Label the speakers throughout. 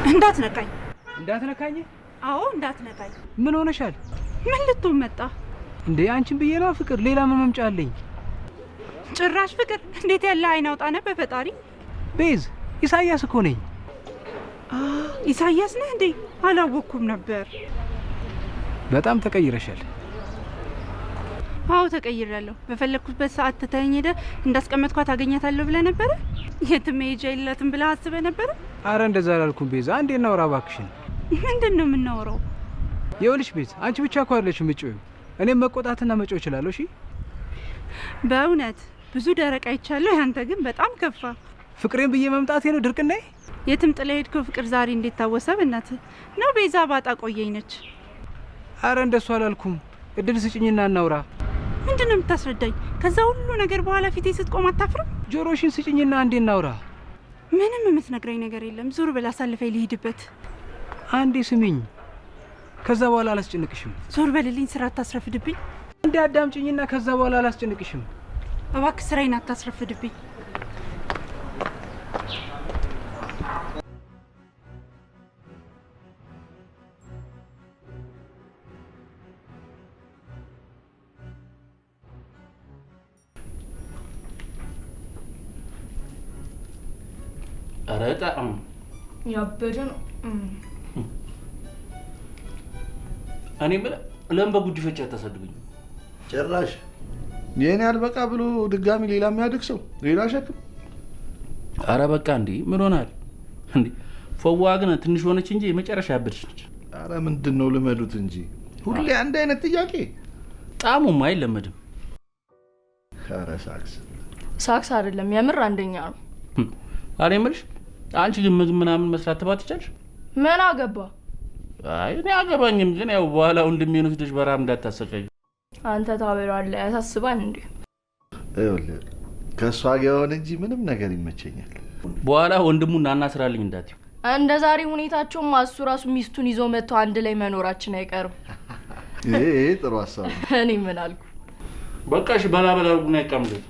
Speaker 1: እንዳትነካኝ።
Speaker 2: እንዳትነካኝ?
Speaker 1: አዎ እንዳትነካኝ።
Speaker 2: ምን ሆነሻል?
Speaker 1: ምን ልትሆን መጣ
Speaker 2: እንዴ? አንቺን ብዬ ነው ፍቅር፣ ሌላ ምን መምጫ አለኝ?
Speaker 1: ጭራሽ ፍቅር! እንዴት ያለ አይን አውጣ ነህ በፈጣሪ።
Speaker 2: ቤዝ፣ ኢሳያስ እኮ ነኝ።
Speaker 1: ኢሳያስ ነህ እንዴ? አላወኩም ነበር።
Speaker 2: በጣም ተቀይረሻል።
Speaker 1: አዎ ተቀይሬያለሁ። በፈለኩበት ሰዓት ትተኸኝ ሄደህ እንዳስቀመጥኳት አገኛታለሁ ብለህ ነበር? የትም መሄጃ የላትም ብለህ አስበህ ነበር?
Speaker 2: አረ እንደዛ አላልኩም ቤዛ። አንዴ እናውራ እባክሽን።
Speaker 1: ምንድን ነው የምናወራው?
Speaker 2: ይኸውልሽ ቤዝ፣ አንቺ ብቻ እኮ አይደለሽም የምትጮይው፣ እኔም መቆጣትና መጮህ እችላለሁ። እሺ
Speaker 1: በእውነት ብዙ ደረቅ አይቻለሁ። ያንተ ግን በጣም ከፋ።
Speaker 2: ፍቅሬን ብዬ መምጣቴ ነው ድርቅናዬ?
Speaker 1: የትም ጥለህ ሄድከው ፍቅር ዛሬ እንዴት ታወሰ? በእናትህ ነው ቤዛ ባጣ ቆየኝ ነች።
Speaker 2: አረ እንደሱ አላልኩም። እድል ስጭኝና እናውራ።
Speaker 1: ምንድን ነው የምታስረዳኝ? ከዛ ሁሉ ነገር በኋላ ፊቴ ስትቆም አታፍርም?
Speaker 2: ጆሮሽን ስጭኝና አንዴ እናውራ።
Speaker 1: ምንም የምትነግረኝ ነገር የለም። ዞር ብላ አሳልፈኝ ልሂድበት።
Speaker 2: አንዴ ስሚኝ፣ ከዛ በኋላ አላስጨንቅሽም።
Speaker 1: ዞር በልልኝ፣ ስራ አታስረፍድብኝ።
Speaker 2: አንዴ አዳምጪኝና ከዛ በኋላ አላስጨንቅሽም።
Speaker 1: እባክህ ስራዬን አታስረፍድብኝ።
Speaker 3: አረጣ
Speaker 4: ያበደ ነው።
Speaker 3: እኔ ለምን በጉዲፈቻ አታሳድጉኝ?
Speaker 5: ጭራሽ የኔ አልበቃ ብሎ ድጋሚ ሌላ የሚያድግ ሰው ሌላ ሸክም።
Speaker 3: አረ በቃ እንዴ! ምን ሆናል እንዴ? ፈዋ ግን ትንሽ ሆነች እንጂ የመጨረሻ ያበደች ነች።
Speaker 5: አረ ምንድነው ልመዱት እንጂ ሁሌ አንድ አይነት ጥያቄ።
Speaker 3: ጣሙም አይለመድም።
Speaker 5: አረ
Speaker 4: ሳክስ አይደለም የምር አንደኛ ነው።
Speaker 3: አሬ ምልሽ አንቺ ግን ምግብ ምናምን መስራት ትባትቻለሽ?
Speaker 4: ምን አገባ?
Speaker 3: አይ እኔ አገባኝም፣ ግን ያው በኋላ ወንድሜን ወስደሽ በራም እንዳታሰቃይ።
Speaker 4: አንተ ታበላለህ ያሳስባል እንዴ?
Speaker 5: ይኸውልህ ከእሷ ጋር ሆነ እንጂ ምንም ነገር ይመቸኛል።
Speaker 3: በኋላ ወንድሙን እናስራልኝ እንዳትዪው።
Speaker 4: እንደ ዛሬ ሁኔታቸውም እሱ ራሱ ሚስቱን ይዞ መጥቶ አንድ ላይ መኖራችን አይቀርም።
Speaker 5: ይሄ ጥሩ ሀሳብ ነው።
Speaker 4: እኔ ምን አልኩ?
Speaker 3: በቃ እሺ በላ አድርጉና ይቀምጡት።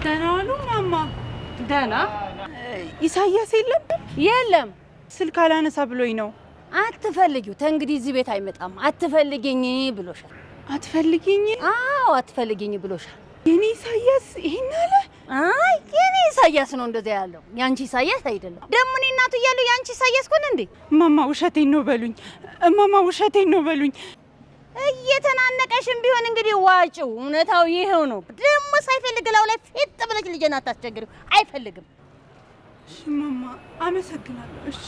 Speaker 1: ደህና ዋሉ ማማ?
Speaker 6: ደህና።
Speaker 1: ኢሳያስ የለም?
Speaker 6: የለም
Speaker 1: ስልክ አላነሳ ብሎኝ ነው።
Speaker 6: አትፈልጊው፣ ተንግዲህ እዚህ ቤት አይመጣም። አትፈልጊኝ ብሎሻል።
Speaker 1: አትፈልጊኝ?
Speaker 6: አዎ አትፈልጊኝ ብሎሻል።
Speaker 1: የኔ ኢሳያስ ይሄን አለ?
Speaker 6: አይ የኔ ኢሳያስ ነው እንደዛ ያለው፣ ያንቺ ኢሳያስ አይደለም። ደሞ እኔ እናቱ እያለሁ ያንቺ ኢሳያስ ኮን እንዴ?
Speaker 1: ማማ ውሸቴን ነው በሉኝ። ማማ ውሸቴን ነው በሉኝ።
Speaker 6: እየተናነቀሽም ቢሆን እንግዲህ ዋጪው፣ እውነታው ይሄው ነው። ደሞ ሳይፈልግ ላው ላይ ፊት ብለሽ ልጄን አታስቸግሪው። አይፈልግም።
Speaker 1: እሺ ማማ አመሰግናለሁ። እሺ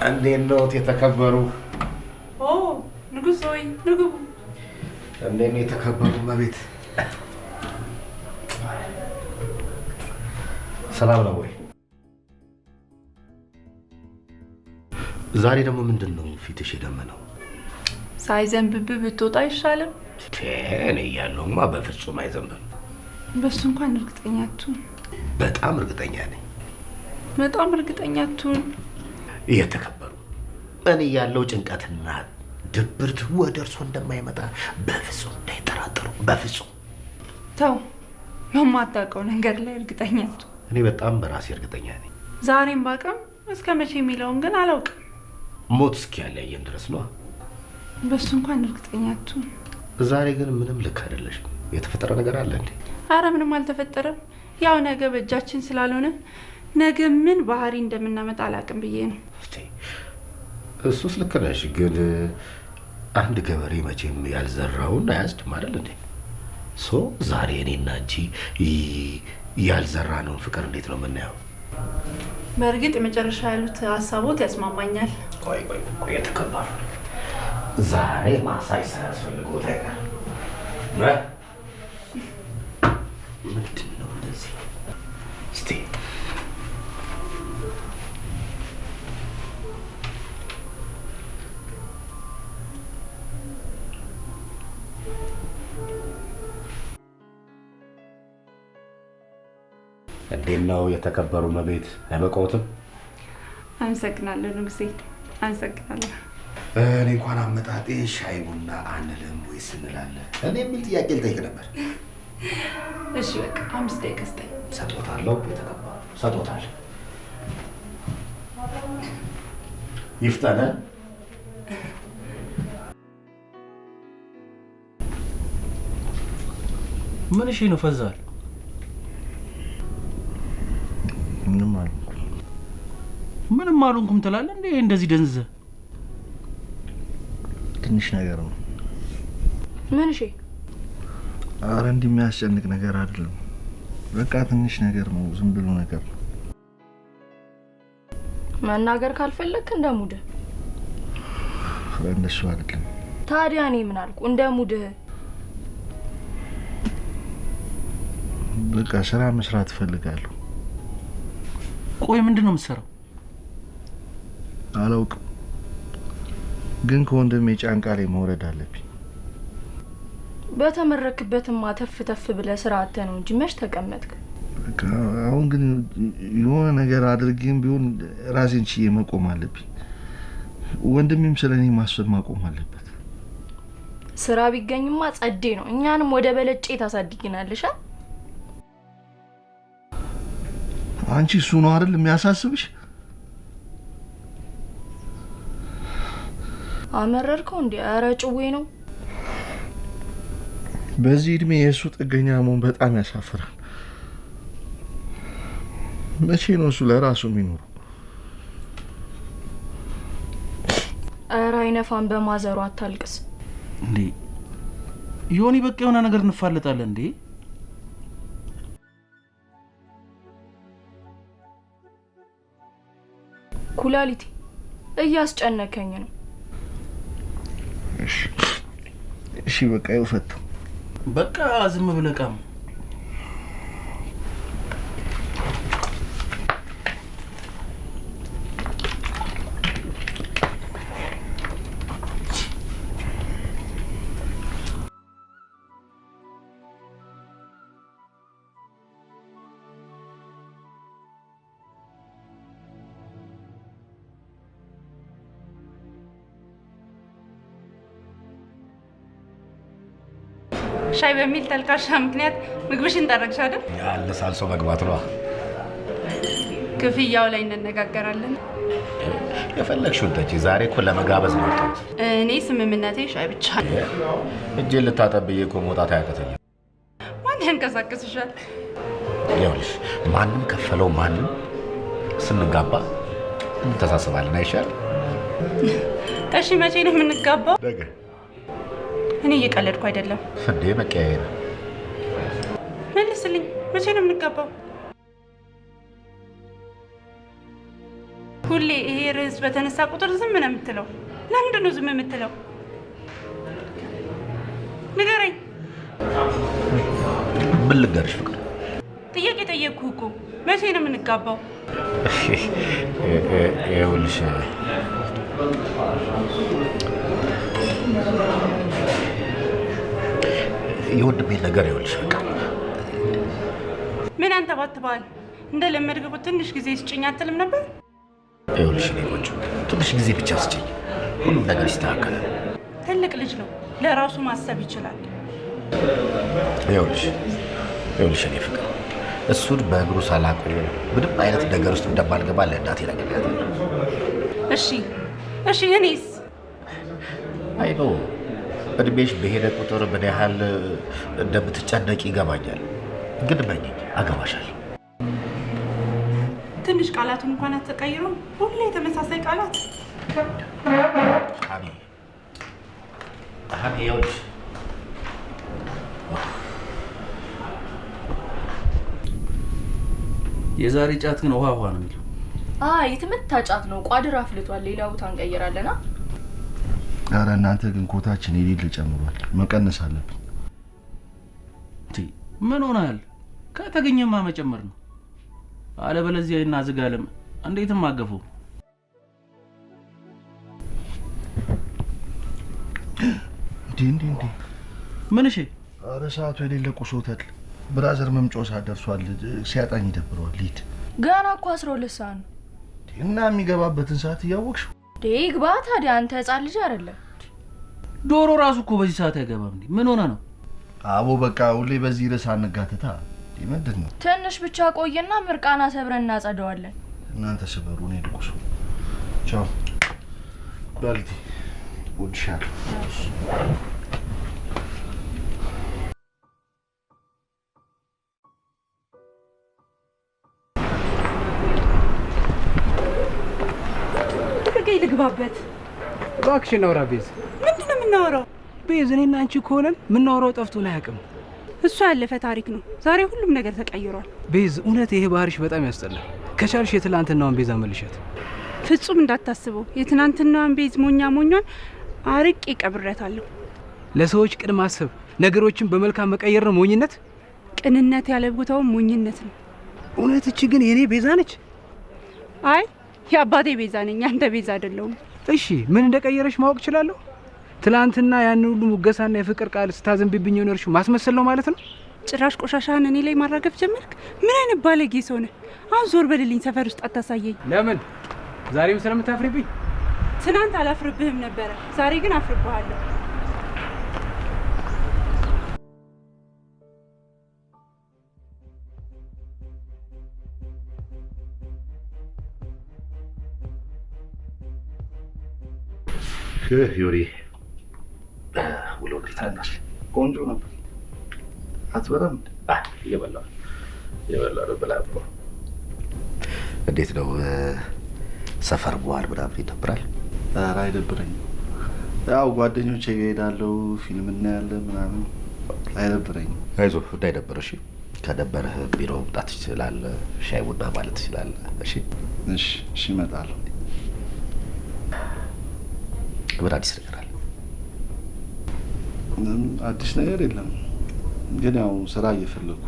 Speaker 5: እንዴት ነዎት የተከበሩ?
Speaker 1: ኦ ንጉስ ሆይ ንጉቡ።
Speaker 5: እንዴት ነው የተከበሩ መቤት? ሰላም ነው ወይ? ዛሬ ደግሞ ምንድን ነው ፊትሽ የደመነው?
Speaker 1: ሳይዘንብብህ ብትወጣ አይሻልም?
Speaker 5: እኔ እያለሁማ በፍጹም አይዘንብም።
Speaker 1: በሱ እንኳን እርግጠኛ አትሁን።
Speaker 5: በጣም እርግጠኛ ነኝ።
Speaker 1: በጣም እርግጠኛ አትሁን።
Speaker 5: የተከበሩ እኔ ያለው ጭንቀትና ድብርት ወደ እርሶ እንደማይመጣ በፍጹም እንዳይጠራጠሩ። በፍጹም
Speaker 1: ተው። በማታውቀው ነገር ላይ እርግጠኛ አትሁን።
Speaker 5: እኔ በጣም በራሴ እርግጠኛ ነኝ።
Speaker 1: ዛሬም ባቅም እስከ መቼ የሚለውን ግን አላውቅም።
Speaker 5: ሞት እስኪያለያየን ድረስ ነው።
Speaker 1: በሱ እንኳን እርግጠኛ አትሁን።
Speaker 5: ዛሬ ግን ምንም ልክ አይደለሽም። የተፈጠረ ነገር አለ እንዴ?
Speaker 1: አረ ምንም አልተፈጠረም። ያው ነገ በእጃችን ስላልሆነ ነገ ምን ባህሪ እንደምናመጣ አላውቅም ብዬ ነው።
Speaker 5: እሱስ ልክ ነሽ፣ ግን አንድ ገበሬ መቼም ያልዘራውን አያጭድም አይደል እንዴ? ዛሬ እኔና አንቺ ያልዘራነውን ፍቅር እንዴት ነው የምናየው?
Speaker 1: በእርግጥ የመጨረሻ ያሉት ሀሳቦት ያስማማኛል።
Speaker 5: ቆይ የተከበሩ ዛሬ ማሳይ ሳያስፈልጎት አይቀርም። ምንድን ነው እንደዚህ? እስቲ እንዴት ነው የተከበሩ መቤት አይበቃዎትም?
Speaker 1: አመሰግናለሁ ንጉሴ፣ አመሰግናለሁ።
Speaker 5: እኔ እንኳን አመጣጤ ሻይ ቡና አንልም ወይስ እንላለን? እኔ የሚል ጥያቄ ልጠይቅ ነበር።
Speaker 1: እሺ በቃ 5 ደቂቃ ስጠኝ።
Speaker 5: ሰጥቶታለሁ። የተከበሩ ሰጥቶታል። ይፍጠነ።
Speaker 3: ምን እሺ ነው ፈዛል? ምንም አልሆንኩም ትላለህ እንዴ? እንደዚህ ደንዝዘህ
Speaker 7: ትንሽ ነገር ነው።
Speaker 4: ምን እሺ?
Speaker 7: አረ እንዲህ የሚያስጨንቅ ነገር አይደለም። በቃ ትንሽ ነገር ነው፣ ዝም ብሎ ነገር ነው።
Speaker 4: መናገር ካልፈለክ እንደ ሙድህ።
Speaker 7: እንደሱ አይደለም።
Speaker 4: ታዲያ እኔ ምን አልኩ? እንደ ሙድህ።
Speaker 7: በቃ ስራ መስራት እፈልጋለሁ።
Speaker 3: ቆይ ምንድን ነው የምትሰራው?
Speaker 7: አላውቅም፣ ግን ከወንድሜ ጫንቃ ላይ መውረድ አለብኝ።
Speaker 4: በተመረክበትማ ተፍ ተፍ ብለህ ስራ አጥተህ ነው እንጂ መች ተቀመጥክ?
Speaker 7: በቃ አሁን ግን የሆነ ነገር አድርጌም ቢሆን ራሴን ችዬ መቆም አለብኝ። ወንድሜም ስለኔ ማሰብ ማቆም አለበት።
Speaker 4: ስራ ቢገኝማ ጸዴ ነው። እኛንም ወደ በለጬ ታሳድጊናለሽ።
Speaker 7: አንቺ እሱ ነው አይደል የሚያሳስብሽ?
Speaker 4: አመረርከው እንዴ? ኧረ ጭዌ ነው።
Speaker 7: በዚህ እድሜ የእሱ ጥገኛ መሆን በጣም ያሳፍራል። መቼ ነው እሱ ለራሱ የሚኖረው?
Speaker 4: ኧረ አይነፋን፣ በማዘሩ አታልቅስ
Speaker 3: እንዴ ዮኒ። በቃ የሆነ ነገር እንፋለጣለን እንዴ።
Speaker 4: ኩላሊቴ እያስጨነከኝ ነው።
Speaker 7: እሺ በቃ ይፈታው።
Speaker 3: በቃ ዝም ብለህ ቃም።
Speaker 1: ሻይ በሚል ተልካሻ ምክንያት ምግብሽን ጠረግሽ አይደል?
Speaker 5: ያለ ሳልሶ መግባት ነው።
Speaker 1: ክፍያው ላይ እንነጋገራለን።
Speaker 5: የፈለግሽውን ጠጪ። ዛሬ እኮ ለመጋበዝ ነው የወጣሁት።
Speaker 1: እኔ ስምምነቴ ሻይ ብቻ ነው።
Speaker 5: እጄን ልታጠብዬ እኮ መውጣት አያቅተኝም።
Speaker 1: ማን ያንቀሳቅስሻል?
Speaker 5: ይኸውልሽ ማንም ከፈለው ማንም ስንጋባ እንተሳሰባለን አይሻል?
Speaker 1: እሺ መቼ ነው የምንጋባው?
Speaker 5: ነገ።
Speaker 1: እኔ እየቀለድኩ አይደለም።
Speaker 5: እንዴ መቀያየር።
Speaker 1: መልስልኝ፣ መቼ ነው የምንጋባው? ሁሌ ይሄ ርዕስ በተነሳ ቁጥር ዝም ነው የምትለው። ለምንድን ነው ዝም የምትለው? ንገረኝ።
Speaker 5: ምን ልንገርሽ ፍቅር?
Speaker 1: ጥያቄ ጠየቅኩህ እኮ። መቼ ነው የምንጋባው?
Speaker 5: ይኸውልሽ የወንድሜን ነገር ይኸውልሽ በቃ
Speaker 1: ምን አንተባትበሃል? እንደለመድከው ትንሽ ጊዜ ስጭኝ አትልም ነበር?
Speaker 5: ይኸውልሽ እኔ ቆንጆ ትንሽ ጊዜ ብቻ ስጭኝ፣ ሁሉም ነገር ይስተካከላል።
Speaker 1: ትልቅ ልጅ ነው፣ ለራሱ ማሰብ ይችላል።
Speaker 5: ይኸውልሽ እኔ ፍቅር እሱን በእግሩ ሳላቁ ምንም አይነት ነገር ውስጥ እንደማልገባ ለእናቴ ነግሬያታለሁ።
Speaker 1: እሺ እኔስ?
Speaker 5: አይ ነው እድሜሽ በሄደ ቁጥር ምን ያህል እንደምትጨነቂ ይገባኛል። ግን መኝኝ አገባሻለሁ።
Speaker 1: ትንሽ ቃላቱን እንኳን አትቀይሩም? ሁሌ ተመሳሳይ ቃላት።
Speaker 5: ሀኒ ይኸውልሽ
Speaker 3: የዛሬ ጫት ግን ውሃ ነው የሚለው።
Speaker 4: የትምታ ጫት ነው። ቋድር አፍልቷል። ሌላ ቦታ እንቀይራለና።
Speaker 7: ኧረ እናንተ ግን ኮታችን የሌለ ጨምሯል። መቀነስ አለብን።
Speaker 3: ምን ሆናል? ከተገኘማ መጨመር ነው። አለበለዚያ እና ዝጋለም እንዴትም አገፈው።
Speaker 7: እንዴ
Speaker 3: ምን? እሺ
Speaker 7: ኧረ ሰዓቱ የሌለ ቁሶታል። ብራዘር መምጫው ሰዓት ደርሷል። ሲያጣኝ ይደብረዋል። ሊድ
Speaker 4: ገና እኮ 12 ሰዓት ነው
Speaker 7: እና የሚገባበትን ሰዓት እያወቅሽ
Speaker 4: ግባ። ታዲያ አንተ ህፃን ልጅ አይደለም።
Speaker 3: ዶሮ ራሱ እኮ በዚህ ሰዓት አይገባም እንዴ? ምን ሆነ ነው?
Speaker 7: አቦ በቃ ሁሌ በዚህ ርዕስ አንጋተታ። ምንድን ነው?
Speaker 4: ትንሽ ብቻ ቆይና ምርቃና ሰብረን እናጸደዋለን።
Speaker 7: እናንተ ስበሩ፣ እኔ ልቁሱ። ቻው ዳልቲ፣ ወድሻለሁ።
Speaker 1: ልግባበት
Speaker 2: እባክሽ እናውራ ቤዝ።
Speaker 1: ምንድነው የምናወራው?
Speaker 2: ቤዝ እኔና አንቺ ከሆነን የምናወራው ጠፍቶን አያውቅም።
Speaker 1: እሱ ያለፈ ታሪክ ነው። ዛሬ ሁሉም ነገር ተቀይሯል።
Speaker 2: ቤዝ እውነት ይሄ ባህሪሽ በጣም ያስጠላል። ከቻልሽ የትላንትናዋን ቤዛ መልሻት።
Speaker 1: ፍጹም እንዳታስበው። የትናንትናዋን ቤዝ ሞኛን አርቄ ቀብሬያታለሁ።
Speaker 2: ለሰዎች ቅድም ማሰብ፣ ነገሮችን በመልካም መቀየር ነው ሞኝነት።
Speaker 1: ቅንነት ያለ ቦታው ሞኝነት ነው።
Speaker 2: እውነት እቺ ግን የኔ ቤዛ ነች?
Speaker 1: አይ የአባቴ ቤዛ ነኝ፣ አንተ ቤዛ አይደለሁም።
Speaker 2: እሺ ምን እንደቀየረሽ ማወቅ እችላለሁ? ትላንትና ያን ሁሉ ሙገሳና የፍቅር ቃል ስታዘንብብኝ የኖርሽው ማስመሰል ነው ማለት ነው?
Speaker 1: ጭራሽ ቆሻሻህን እኔ ላይ ማራገፍ ጀመርክ? ምን አይነት ባለጌ ሰው ነህ? አሁን ዞር በልልኝ፣ ሰፈር ውስጥ አታሳየኝ።
Speaker 2: ለምን? ዛሬም ስለምታፍሪብኝ?
Speaker 1: ትናንት አላፍርብህም ነበረ፣ ዛሬ ግን አፍርብሃለሁ።
Speaker 5: ዩሪ ውሎ እንዴት ነበር?
Speaker 7: ቆንጆ ነበር። አትበላም?
Speaker 5: እየበላሁ ነው። ብላ ብሎ እንዴት ነው ሰፈር በኋላ ምናምን ይደብራል?
Speaker 7: ኧረ አይደብረኝም። ያው ጓደኞቼ ጋር እሄዳለሁ፣ ፊልም እናያለን ምናምን። አይደብረኝም።
Speaker 5: አይዞህ እንዳይደብርህ። ከደበረህ ቢሮ መምጣት ትችላለህ፣ ሻይ ቡና ማለት ትችላለህ። እሺ
Speaker 7: እሺ እመጣለሁ።
Speaker 5: ምን አዲስ ነገር አለ?
Speaker 7: አዲስ ነገር የለም፣ ግን ያው ስራ እየፈለኩ።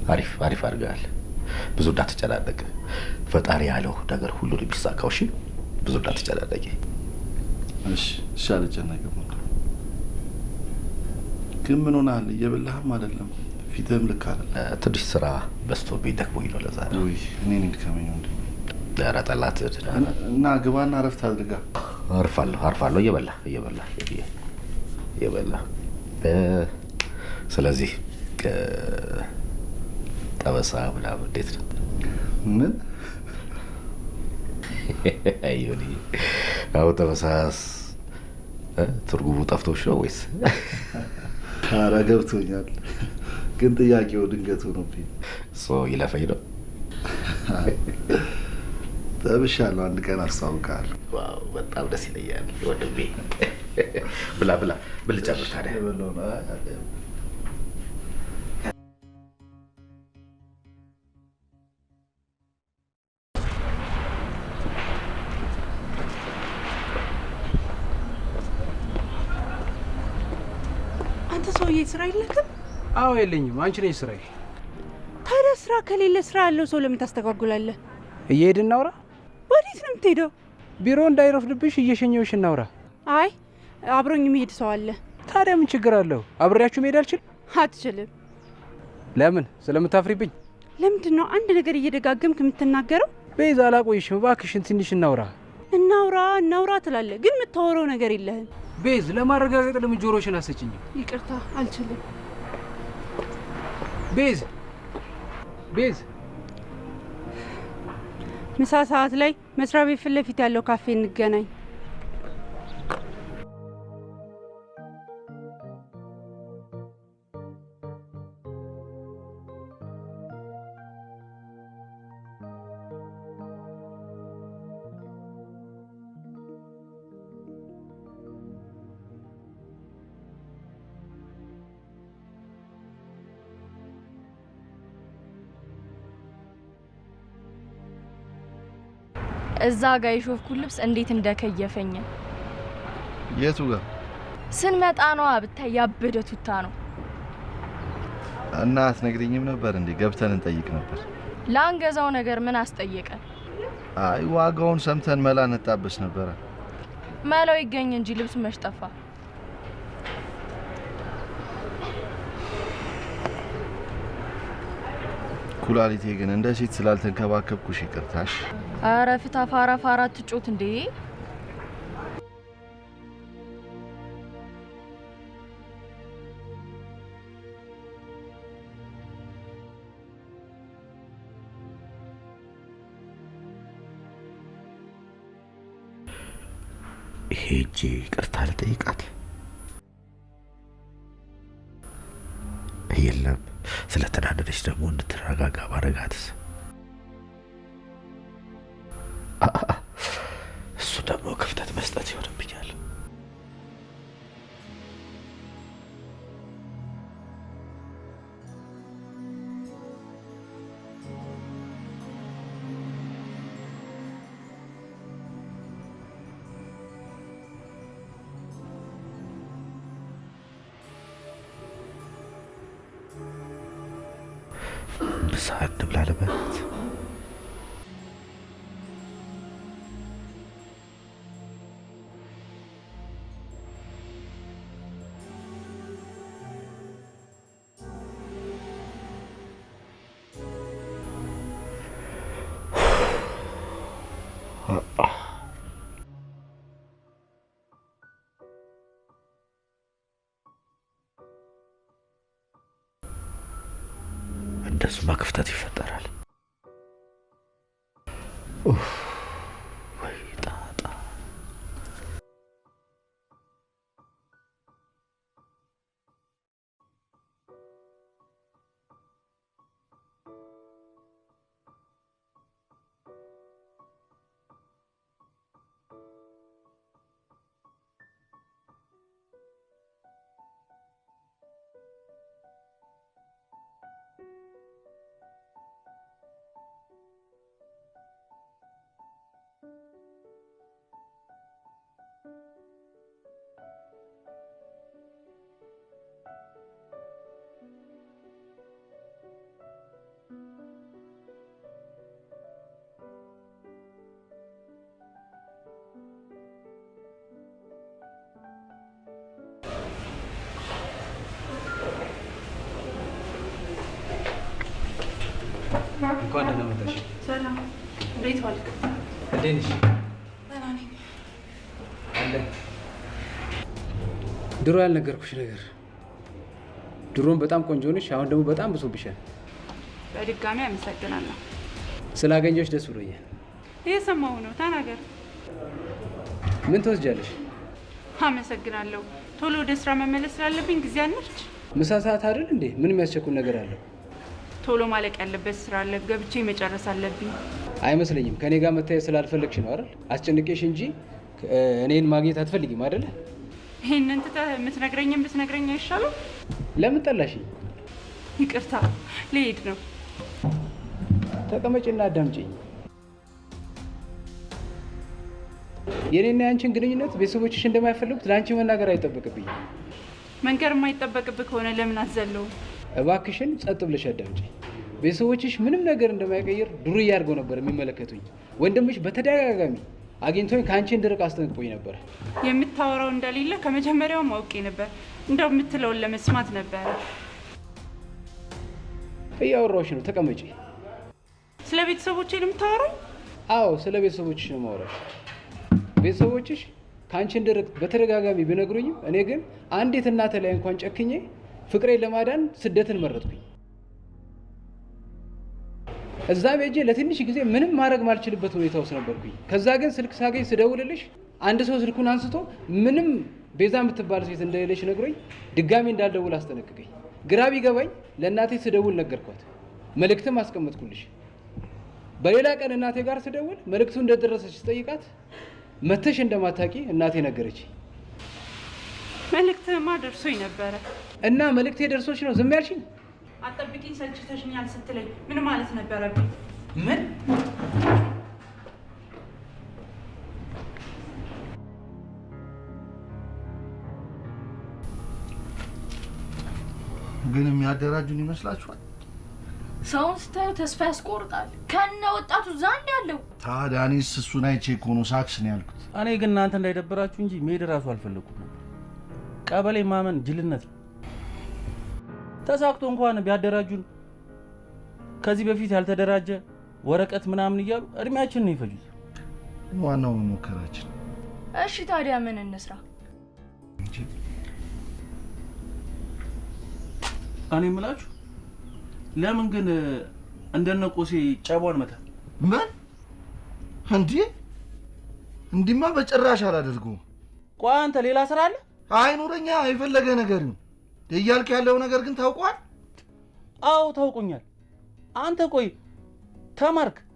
Speaker 5: አሪፍ አድርገሃል። ብዙ እንዳትጨናነቅ። ፈጣሪ ያለው ነገር ሁሉ ነው የሚሳካው። እሺ ብዙ እንዳትጨናነቂ።
Speaker 7: እሺ አልጨነቅም። ግን ምን ሆነሃል? እየበላህም አይደለም፣ ፊትህም ልክ አይደለም።
Speaker 5: ትንሽ ስራ በዝቶብኝ ደክሞኝ ነው ለዛ ነው።
Speaker 7: እኔን ድከመኝ ወንድ
Speaker 5: ኧረ ጠላት
Speaker 7: እና ግባና እረፍት አድርጋ።
Speaker 5: አርፋለሁ። እየበላ ስለዚህ ጠበሳ ምናምን እንዴት ነው?
Speaker 7: ምን
Speaker 5: አይዮኒ አሁን ጠበሳስ ትርጉሙ ጠፍቶሽ ነው ወይስ?
Speaker 7: ኧረ ገብቶኛል፣ ግን ጥያቄው ድንገት ሆኖብኝ
Speaker 5: ይለፈኝ ነው።
Speaker 7: ጠብሻለሁ፣ አንድ ቀን አስተዋውቃለሁ።
Speaker 5: ዋው በጣም ደስ ይለኛል ወንድሜ። ብላ ብልጨምር ታዲያ።
Speaker 1: አንተ ሰውዬ ስራ የለህም?
Speaker 2: አዎ የለኝም። አንቺ ነሽ ስራዬ።
Speaker 1: ታዲያ ስራ ከሌለ ስራ ያለው ሰው ለምን ታስተጓጉላለህ?
Speaker 2: እየሄድን እናውራ።
Speaker 1: ወዴት ነው የምትሄደው?
Speaker 2: ቢሮ እንዳይረፍድብሽ እየሸኘሁሽ እናውራ።
Speaker 1: አይ አብሮኝ የሚሄድ ሰው አለ።
Speaker 2: ታዲያ ምን ችግር አለው? አብሬያችሁ መሄድ አልችልም?
Speaker 1: አትችልም።
Speaker 2: ለምን? ስለምታፍሪብኝ?
Speaker 1: ለምንድን ነው አንድ ነገር እየደጋገምክ የምትናገረው?
Speaker 2: ቤዛ አላቆይሽም፣ እባክሽን ትንሽ እናውራ።
Speaker 1: እናውራ ትላለህ፣ ግን የምታወራው ነገር የለህም።
Speaker 2: ቤዝ ለማረጋገጥ ለምን ጆሮሽን አሰጭኝ?
Speaker 1: ይቅርታ አልችልም።
Speaker 2: ቤዝ
Speaker 1: ምሳ ሰዓት ላይ መስሪያ ቤት ፊት ለፊት ያለው ካፌ እንገናኝ።
Speaker 4: እዛ ጋር የሾፍኩት ልብስ እንዴት እንደከየፈኝ።
Speaker 7: የቱ ጋር?
Speaker 4: ስንመጣ ነው ብታይ ያበደ ቱታ ነው።
Speaker 7: እና አትነግሪኝም ነበር እንዴ? ገብተን እንጠይቅ ነበር።
Speaker 4: ላንገዛው ነገር ምን አስጠየቀን?
Speaker 7: አይ ዋጋውን ሰምተን መላ እንጣበስ ነበረ።
Speaker 4: መላው ይገኝ እንጂ ልብሱ መች ጠፋ?
Speaker 7: ኩላሊቴ ግን እንደ ሴት ስላልተንከባከብኩሽ ይቅርታሽ።
Speaker 4: ኧረ ፍታ ፋራ ፋራ ትጮት እንዴ!
Speaker 5: ሄጄ ይቅርታ ልጠይቃት? የለም ስለተናደደች ደግሞ እንድትረጋጋ ባረጋትስ? እሱ ደግሞ ክፍተት መስጠት ይሆንብኛል። ምሳ እንብላ ልበላት? እንደሱማ ክፍተት ይፈጠራል። ወይ ጣጣ!
Speaker 2: እንኳን ደህና መጣሽ።
Speaker 1: ሰላም፣ እንዴት ዋልክ?
Speaker 2: እንዴት ነሽ?
Speaker 1: ደህና ነኝ።
Speaker 2: አለን። ድሮ ያልነገርኩሽ ነገር፣ ድሮም በጣም ቆንጆ ነሽ፣ አሁን ደግሞ በጣም ብሶብሻል።
Speaker 1: በድጋሚ አመሰግናለሁ።
Speaker 2: ስላገኘሁሽ ደስ ብሎኛል።
Speaker 1: እየሰማሁ ነው፣ ተናገር።
Speaker 2: ምን ትወስጃለሽ?
Speaker 1: አመሰግናለሁ። ቶሎ ወደ ስራ መመለስ ስላለብኝ ጊዜ አልነች።
Speaker 2: ምሳ ሰዓት አይደል እንዴ? ምን የሚያስቸኩል ነገር አለው?
Speaker 1: ቶሎ ማለቅ ያለበት ስራ አለ፣ ገብቼ መጨረስ አለብኝ።
Speaker 2: አይመስለኝም። ከኔ ጋር መታየት ስላልፈለግሽ ነው አይደል? አስጨንቄሽ እንጂ እኔን ማግኘት አትፈልጊም አይደለ?
Speaker 1: ይሄንን ትተህ የምትነግረኝም ብትነግረኝ አይሻልም?
Speaker 2: ለምን ጠላሽኝ?
Speaker 1: ይቅርታ፣ ልሄድ ነው።
Speaker 2: ተቀመጭና አዳምጪኝ። የኔና ያንቺን ግንኙነት ቤተሰቦችሽ እንደማይፈልጉት ለአንቺ መናገር አይጠበቅብኝም።
Speaker 1: መንገር የማይጠበቅብህ ከሆነ ለምን አትዘለውም?
Speaker 2: እባክሽን ጸጥ ብለሽ አዳምጪኝ። ቤተሰቦችሽ ምንም ነገር እንደማይቀይር ዱርዬ አድርገው ነበር የሚመለከቱኝ። ወንድምሽ በተደጋጋሚ አግኝቶኝ ከአንቺ እንድርቅ አስጠንቅቆኝ ነበር።
Speaker 1: የምታወራው እንደሌለ ከመጀመሪያውም አውቄ ነበር። እንደው የምትለውን ለመስማት ነበረ።
Speaker 2: እያወራሁሽ ነው፣ ተቀመጪ።
Speaker 1: ስለ ቤተሰቦቼ ነው የምታወራኝ?
Speaker 2: አዎ፣ ስለ ቤተሰቦችሽ ነው የማወራሽ። ቤተሰቦችሽ ከአንቺ እንድርቅ በተደጋጋሚ ቢነግሩኝም እኔ ግን አንዲት እናቴ ላይ እንኳን ጨክኜ ፍቅሬን ለማዳን ስደትን መረጥኩኝ። እዛም ሄጄ ለትንሽ ጊዜ ምንም ማድረግ ማልችልበት ሁኔታ ውስጥ ነበርኩኝ። ከዛ ግን ስልክ ሳገኝ ስደውልልሽ አንድ ሰው ስልኩን አንስቶ ምንም ቤዛ የምትባል ሴት እንደሌለሽ ነግሮኝ ድጋሚ እንዳልደውል አስጠነቅቀኝ። ግራ ቢገባኝ ለእናቴ ስደውል ነገርኳት፣ መልእክትም አስቀመጥኩልሽ። በሌላ ቀን እናቴ ጋር ስደውል መልእክቱ እንደደረሰች ስጠይቃት መተሽ እንደማታውቂ እናቴ ነገረች።
Speaker 1: መልእክትማ ደርሶኝ ነበረ።
Speaker 2: እና መልእክቴ ደርሶች ነው ዝም ያልሽኝ?
Speaker 1: አጠብቂኝ ሰልችተሽኛል ስትለኝ ምን ማለት ነበረብኝ?
Speaker 2: ምን
Speaker 7: ግን የሚያደራጁን ይመስላችኋል?
Speaker 4: ሰውን ስታዩ ተስፋ ያስቆርጣል። ከነ ወጣቱ ዛንድ ያለው
Speaker 7: ታዲያ እኔስ እሱን አይቼ እኮ ነው ሳክስ ነው ያልኩት።
Speaker 3: እኔ ግን እናንተ እንዳይደብራችሁ እንጂ መሄድ እራሱ አልፈለኩም ነበር። ቀበሌ ማመን ጅልነት ነው። ተሳክቶ እንኳን ቢያደራጁን ከዚህ በፊት ያልተደራጀ ወረቀት ምናምን እያሉ እድሜያችንን ነው ይፈጁት።
Speaker 7: ዋናው መሞከራችን።
Speaker 4: እሺ ታዲያ ምን እንስራ?
Speaker 3: እኔ የምላችሁ ለምን ግን እንደነ ቆሴ ጨቧን መታ?
Speaker 7: ምን እንዲማ በጭራሽ አላደርገውም።
Speaker 3: ቆይ አንተ ሌላ ስራ አለ?
Speaker 7: አይኑረኛ የፈለገ ነገር ነው እያልክ ያለው ነገር ግን ታውቋል?
Speaker 3: አዎ ታውቁኛል። አንተ ቆይ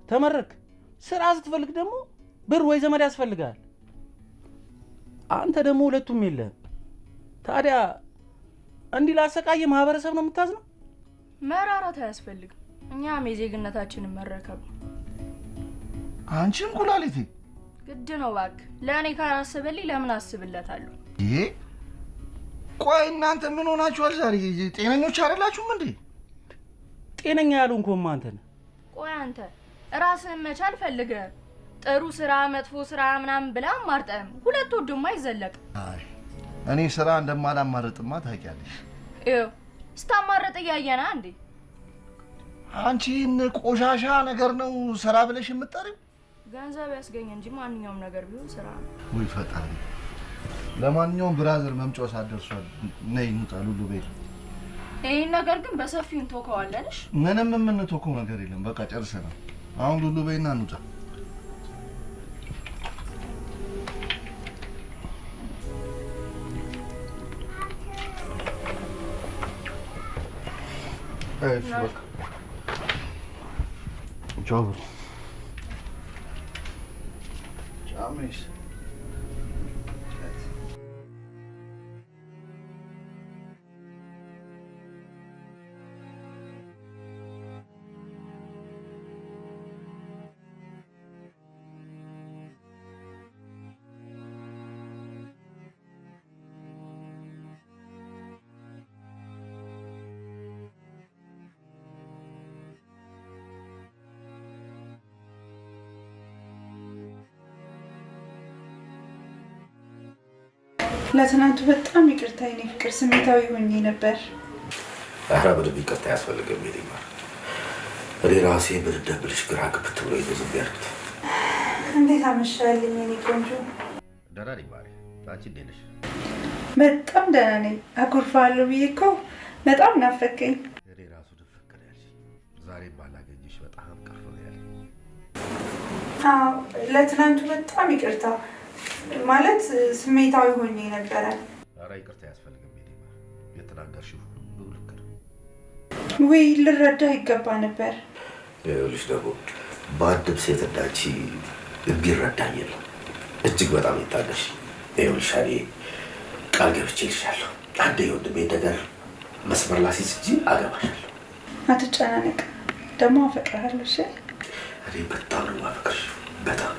Speaker 3: ተመረክ ስራ ስትፈልግ ደግሞ ብር ወይ ዘመድ ያስፈልጋል። አንተ ደግሞ ሁለቱም የለህም። ታዲያ እንዲህ ላሰቃየ ማህበረሰብ ነው የምታዝነው?
Speaker 4: መራራት አያስፈልግም። እኛም የዜግነታችንን መረከብ ነው።
Speaker 7: አንቺም ኩላሊቴ
Speaker 4: ግድ ነው እባክህ። ለእኔ ካላሰበልኝ ለምን አስብለታለሁ?
Speaker 7: ይሄ ቆይ እናንተ ምን ሆናችኋል ዛሬ? ጤነኞች አይደላችሁም እንዴ?
Speaker 3: ጤነኛ ያልሆንኩማ አንተ ነህ።
Speaker 4: ቆይ አንተ ራስህን መቻል ፈልገህ ጥሩ ስራ መጥፎ ስራ ምናምን ብለህ አማርጠህም ሁለት ወዶማ አይዘለቅም።
Speaker 7: አይ እኔ ስራ እንደማላማርጥማ ታውቂያለሽ።
Speaker 4: ይኸው ስታማርጥ እያየና እንዴ?
Speaker 7: አንቺ ቆሻሻ ነገር ነው ስራ ብለሽ የምትጠሪው?
Speaker 4: ገንዘብ ያስገኝ እንጂ ማንኛውም ነገር ቢሆን ስራ ነው።
Speaker 7: ወይ ፈጣሪ። ለማንኛውም ብራዘር መምጫው ሳደርሷል። ነይ እንውጣ ሉሉ ቤት።
Speaker 4: ይሄን ነገር ግን በሰፊው እንተውከዋለንሽ።
Speaker 7: ምንም የምንተውከው ነገር የለም። በቃ ጨርሰናል። አሁን ሉሉ ቤትና እንውጣ። እሺ በቃ ቻው። ቻሜሽ
Speaker 1: ለትናንቱ በጣም ይቅርታ የኔ ፍቅር፣ ስሜታዊ ሆኜ ነበር።
Speaker 5: ኧረ ምንም ይቅርታ አያስፈልግም። ይልኛል እኔ ራሴ ምን እንደምልሽ ግራ ግብት ብሎ ዝም ያልኩት።
Speaker 1: እንዴት አመሻልኝ የኔ ቆንጆ?
Speaker 5: ደህና ነኝ ማሪ። አንቺ እንዴት ነሽ?
Speaker 1: በጣም ደህና ነኝ። አኩርፋለሁ ብዬ እኮ በጣም ናፈቀኝ።
Speaker 5: እኔ ራሱ ድፍቅ ነው ያልሽኝ። ዛሬ ባላገኝሽ በጣም ቀርፎ ነው ያለኝ።
Speaker 1: አዎ ለትናንቱ በጣም ይቅርታ ማለት ስሜታዊ ሆኜ ነበረ።
Speaker 5: ኧረ ይቅርታ አያስፈልግም። ይልኛል የተናገርሽው ሁሉ ልክ ነው።
Speaker 1: ወይ ልረዳ ይገባ ነበር።
Speaker 5: ይኸውልሽ ደግሞ በአንድም ሴት እንዳንቺ የሚረዳኝ የለም። እጅግ በጣም ይታገሽ። ይኸውልሽ እኔ ቃል ገብቼልሻለሁ። አንዴ የወንድሜ ነገር መስመር ላስይዝ እንጂ አገባሻለሁ።
Speaker 1: አትጨናነቅ፣ ደግሞ አፈቅርሃለሁ። እሺ
Speaker 5: እኔ በጣም ነው የማፈቅርሽ፣ በጣም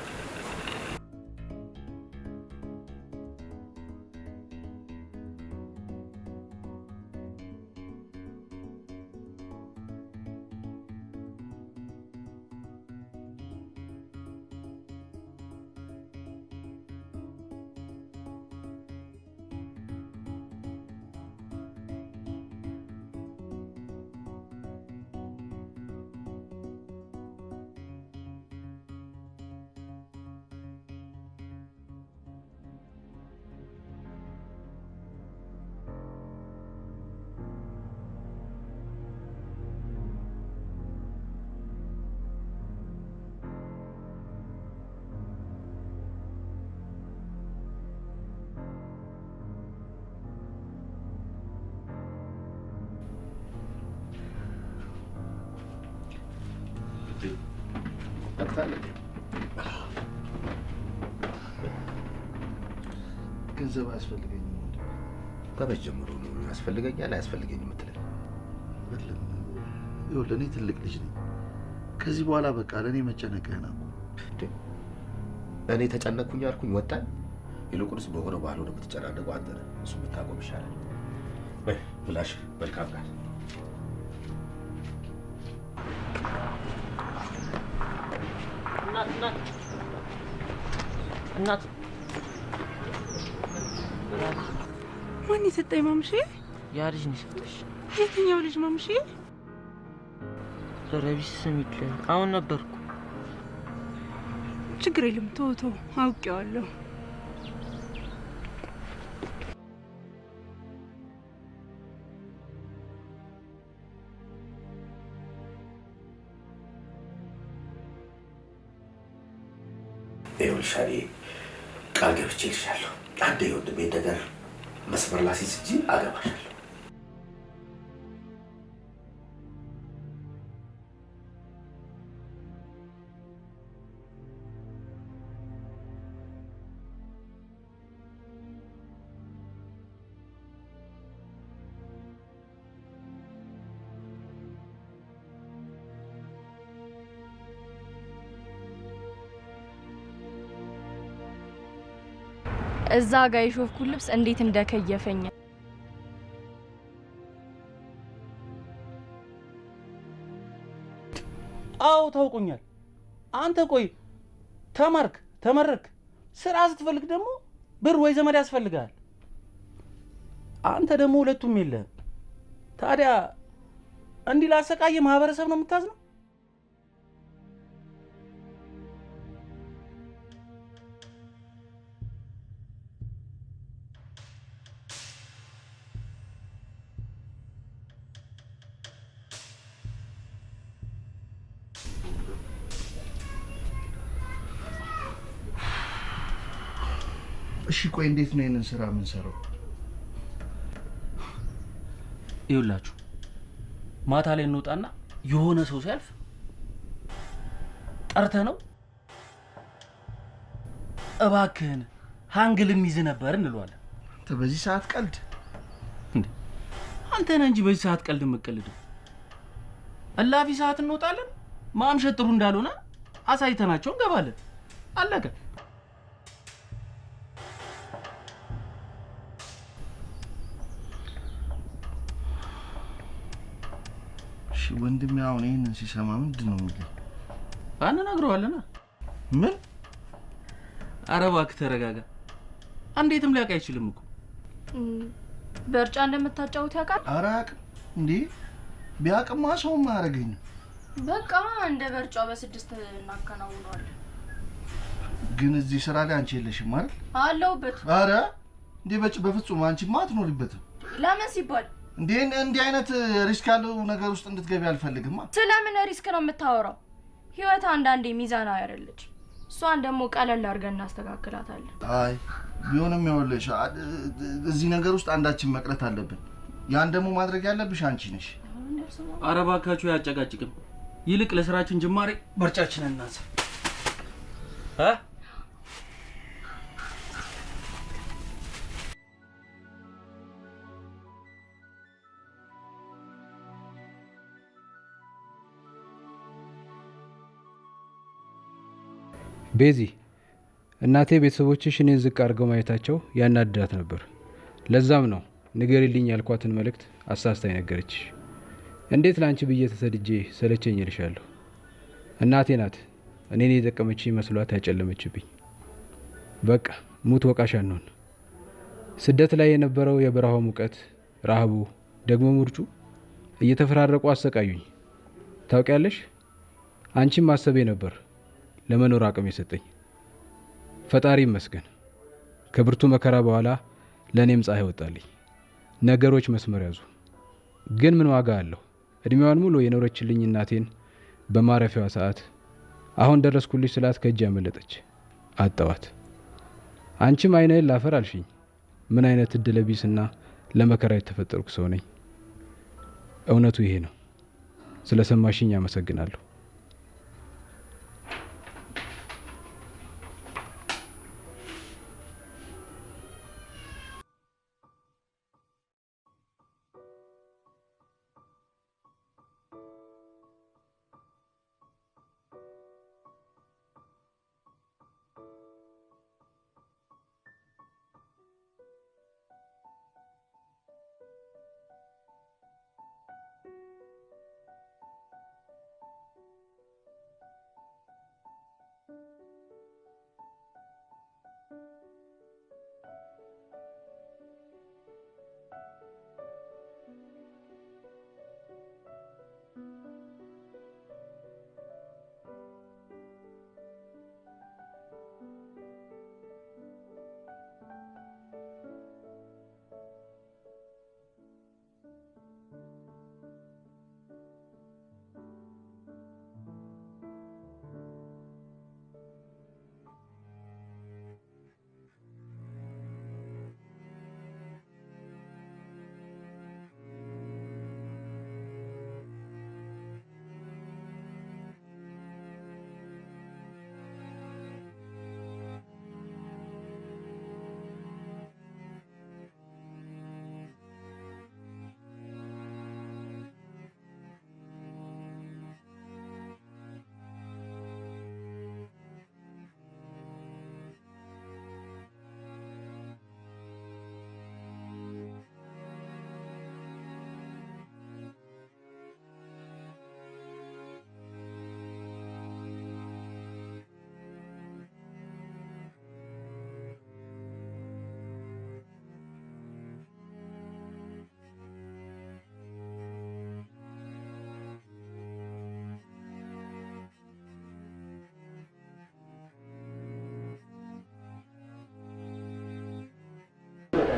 Speaker 7: ገንዘብ አያስፈልገኝም።
Speaker 5: ከመቼ ጀምሮ ነው ያስፈልገኛል አያስፈልገኝም የምትለኝ?
Speaker 7: ይኸውልህ እኔ ትልቅ ልጅ ነኝ። ከዚህ በኋላ በቃ ለእኔ መጨነቅህን ነው።
Speaker 5: እኔ ተጨነቅኩኝ አልኩኝ ወጣኝ። ይልቁንስ በሆነ ባልሆነ ብትጨናነቁ አንተ ነህ። እሱ ብታቆም ይሻላል። ብላሽ መልካም ጋር
Speaker 8: እናት
Speaker 1: ማን የሰጠኝ ማምሼ?
Speaker 8: ያ ልጅ ነው የሰጠሽ?
Speaker 1: የትኛው ልጅ ማምሼ?
Speaker 8: ረቢስ ስሚት አሁን ነበርኩ።
Speaker 1: ችግር የለም ቶቶ አውቄዋለሁ።
Speaker 5: ይኸውልሽ አሊ ቃል ገብቼልሻለሁ። አንዴ የወንድሜን ነገር መስመር ላስይዝ እንጂ አገባሻለሁ።
Speaker 4: እዛ ጋር የሾፍኩት ልብስ እንዴት እንደከየፈኝ።
Speaker 3: አዎ ታውቁኛል። አንተ ቆይ ተመረክ ስራ ስትፈልግ ደግሞ ብር ወይ ዘመድ ያስፈልጋል። አንተ ደግሞ ሁለቱም የለህም። ታዲያ እንዲህ ላሰቃየ ማህበረሰብ ነው የምታዝነው?
Speaker 7: እሺ ቆይ እንዴት ነው ይሄንን ስራ የምንሰራው?
Speaker 3: ይኸውላችሁ ማታ ላይ እንወጣና የሆነ ሰው ሲያልፍ ጠርተህ ነው እባክህን ሃንግልም ይዘህ ነበር እንለዋለን።
Speaker 7: አንተ በዚህ ሰዓት ቀልድ
Speaker 3: እንዴ? አንተ ነህ እንጂ በዚህ ሰዓት ቀልድ የምትቀልደው። እላፊ ሰዓት እንወጣለን። ማምሸት ጥሩ እንዳልሆነ አሳይተናቸው እንገባለን። አለቀ።
Speaker 7: ወንድሜ አሁን ይሄንን ሲሰማ ምንድን ነው የሚለው?
Speaker 3: አነጋግረዋለና።
Speaker 7: ምን?
Speaker 3: ኧረ እባክህ ተረጋጋ። እንዴትም ሊያውቅ አይችልም እኮ።
Speaker 4: በርጫ እንደምታጫውት ያውቃል?
Speaker 7: ኧረ አያውቅም እንዴ? ቢያውቅማ ሰውም አያደርገኝም።
Speaker 4: በቃ እንደ በርጫው በስድስት እናከናውነዋለን።
Speaker 7: ግን እዚህ ስራ ላይ አንቺ የለሽም አይደል?
Speaker 4: አለሁበት።
Speaker 7: ኧረ እንዴ በፍጹም አንቺማ አትኖሪበትም።
Speaker 4: ለምን ሲባል
Speaker 7: እንዲህ አይነት ሪስክ ያለው ነገር ውስጥ እንድትገቢ አልፈልግም።
Speaker 4: ስለምን ሪስክ ነው የምታወራው? ህይወት አንዳንዴ ሚዛናዊ አይደለች። እሷን ደግሞ ቀለል አድርገን እናስተካክላታለን።
Speaker 7: አይ ቢሆንም ይኸውልሽ እዚህ ነገር ውስጥ አንዳችን መቅረት አለብን። ያን ደግሞ ማድረግ ያለብሽ አንቺ ነሽ።
Speaker 3: ኧረ እባካችሁ ያጨቃጭቅም። ይልቅ ለስራችን ጅማሬ በርጫችንን እናንሳ።
Speaker 2: ቤዚ እናቴ ቤተሰቦችሽ እኔን ዝቅ አድርገው ማየታቸው ያናድዳት ነበር። ለዛም ነው ንገሪልኝ ያልኳትን መልእክት አሳስታኝ ነገረችሽ። እንዴት ላንቺ ብዬ ተሰድጄ ሰለቸኝ እልሻለሁ። እናቴ ናት እኔን የጠቀመችኝ መስሏት ያጨለመችብኝ። በቃ ሙት ወቃሽ አንሆን። ስደት ላይ የነበረው የበረሃው ሙቀት፣ ረሃቡ፣ ደግሞ ሙርጩ እየተፈራረቁ አሰቃዩኝ። ታውቂያለሽ፣ አንቺም ማሰቤ ነበር ለመኖር አቅም የሰጠኝ። ፈጣሪ ይመስገን። ከብርቱ መከራ በኋላ ለእኔም ፀሐይ ወጣልኝ። ነገሮች መስመር ያዙ። ግን ምን ዋጋ አለው? እድሜዋን ሙሉ የኖረችልኝ እናቴን በማረፊያዋ ሰዓት አሁን ደረስኩልሽ ስላት ከእጅ ያመለጠች አጣዋት። አንቺም አይነህን ላፈር አልሽኝ። ምን አይነት እድለቢስና ለመከራ የተፈጠርኩ ሰው ነኝ። እውነቱ ይሄ ነው። ስለሰማሽኝ አመሰግናለሁ።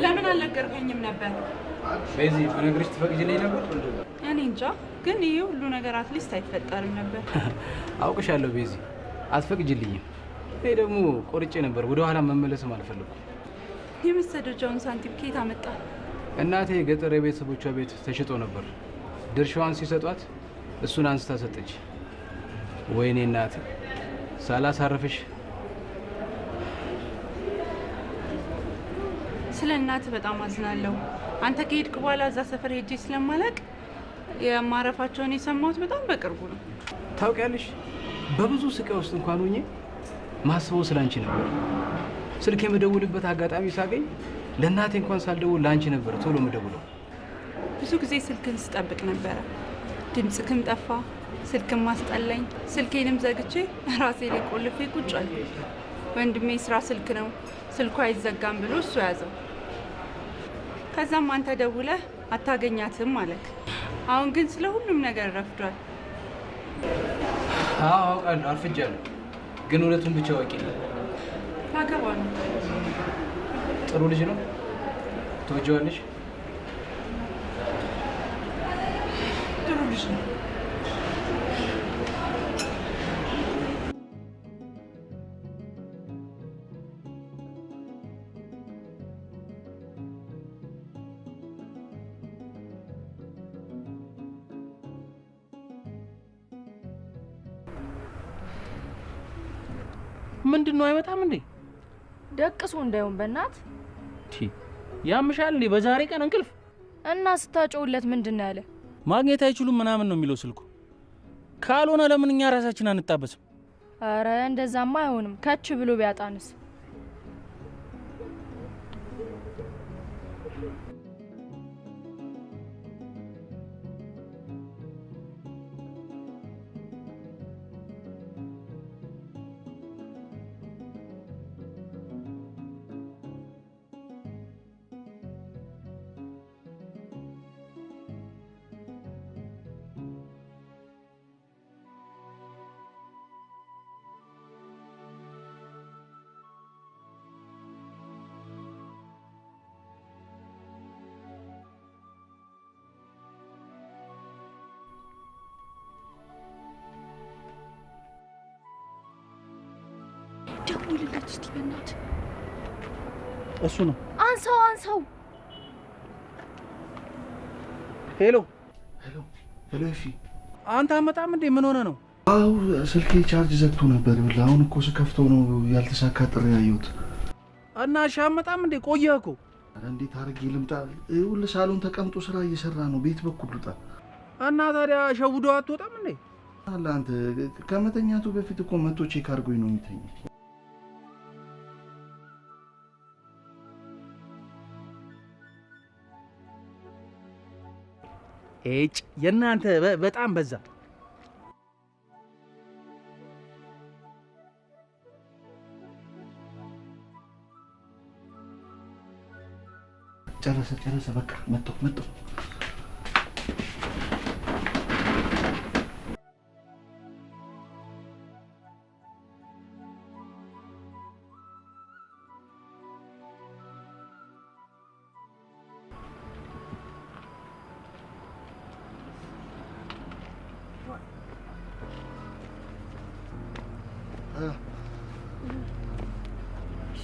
Speaker 1: ለምን አልነገርከኝም ነበር?
Speaker 2: በዚህ በነገርሽ ትፈቅጂልኝ ነበር?
Speaker 1: እኔ እንጃ፣ ግን ይሄ ሁሉ ነገር አትሊስት አይፈጠርም ነበር።
Speaker 2: አውቅሻለሁ ቤዚ፣ አትፈቅጂልኝም። እኔ ደግሞ ቆርጬ ነበር፣ ወደ ኋላ መመለስም አልፈለኩም።
Speaker 1: የመሰደጃውን ሳንቲም ከየት አመጣ?
Speaker 2: እናቴ ገጠር የቤተሰቦቿ ቤት ተሽጦ ነበር። ድርሻዋን ሲሰጧት እሱን አንስታ ሰጠች። ወይኔ እናቴ ሳላሳርፍሽ።
Speaker 1: ስለ እናት በጣም አዝናለሁ። አንተ ከሄድክ በኋላ እዛ ሰፈር ሄጄ ስለማላቅ የማረፋቸውን የሰማሁት በጣም በቅርቡ ነው።
Speaker 2: ታውቂያለሽ፣ በብዙ ስቃይ ውስጥ እንኳን ሆኜ ማስበው ስላንቺ ነበር። ስልክ የምደውልበት አጋጣሚ ሳገኝ ለእናቴ እንኳን ሳልደውል ለአንቺ ነበር ቶሎ የምደውለው።
Speaker 1: ብዙ ጊዜ ስልክን ስጠብቅ ነበረ። ድምፅክም ጠፋ፣ ስልክም ማስጠላኝ። ስልኬንም ዘግቼ ራሴ ላይ ቆልፌ ቁጭ አልኩ። ወንድሜ ስራ ስልክ ነው፣ ስልኩ አይዘጋም ብሎ እሱ ያዘው። ከዛም አንተ ደውለህ አታገኛትም አለክ። አሁን ግን ስለ ሁሉም ነገር ረፍዷል።
Speaker 2: አዎ አውቃለሁ፣ አርፍጃለሁ። ግን እውነቱን ብቻ ወቂልኝ።
Speaker 1: ታገባ ነው።
Speaker 2: ጥሩ ልጅ ነው። ትወጂዋለሽ?
Speaker 1: ጥሩ ልጅ ነው።
Speaker 3: ምንድነው? አይመጣም እንዴ?
Speaker 4: ደቅሶ እንዳይሆን በእናት
Speaker 3: ያምሻል እንዴ? በዛሬ ቀን እንቅልፍ
Speaker 4: እና ስታጮውለት ምንድነው ያለ?
Speaker 3: ማግኘት አይችሉም ምናምን ነው የሚለው ስልኩ። ካልሆነ ለምን እኛ ራሳችን አንጣበስም?
Speaker 4: አረ እንደዛማ አይሆንም። ከች ብሎ ቢያጣንስ?
Speaker 1: ደውልለት እስቲ በእናትህ።
Speaker 3: እሱ ነው።
Speaker 4: አንሳው አንሳው።
Speaker 3: ሄሎ
Speaker 7: ሄሎ ሄሎ። እሺ
Speaker 3: አንተ አመጣም እንዴ? ምን ሆነ ነው?
Speaker 7: አው ስልኬ ቻርጅ ዘግቶ ነበር። አሁን እኮ ስከፍተው ነው ያልተሳካ ጥሪ ያየሁት።
Speaker 3: እና እሺ አመጣም እንዴ? ቆየህ እኮ።
Speaker 7: እንዴት አድርጌ ልምጣ? ይኸውልህ ሳሎን ተቀምጦ ስራ እየሰራ ነው። ቤት በኩል ልውጣ
Speaker 3: እና ታዲያ ሸውዶ አትወጣም እንዴ?
Speaker 7: አለ አንተ ከመተኛቱ በፊት እኮ መቶ ቼክ አድርጎኝ ነው የሚተኛው።
Speaker 3: ኤጭ የእናንተ በጣም በዛ።
Speaker 7: ጨረሰ። በቃ መጣሁ።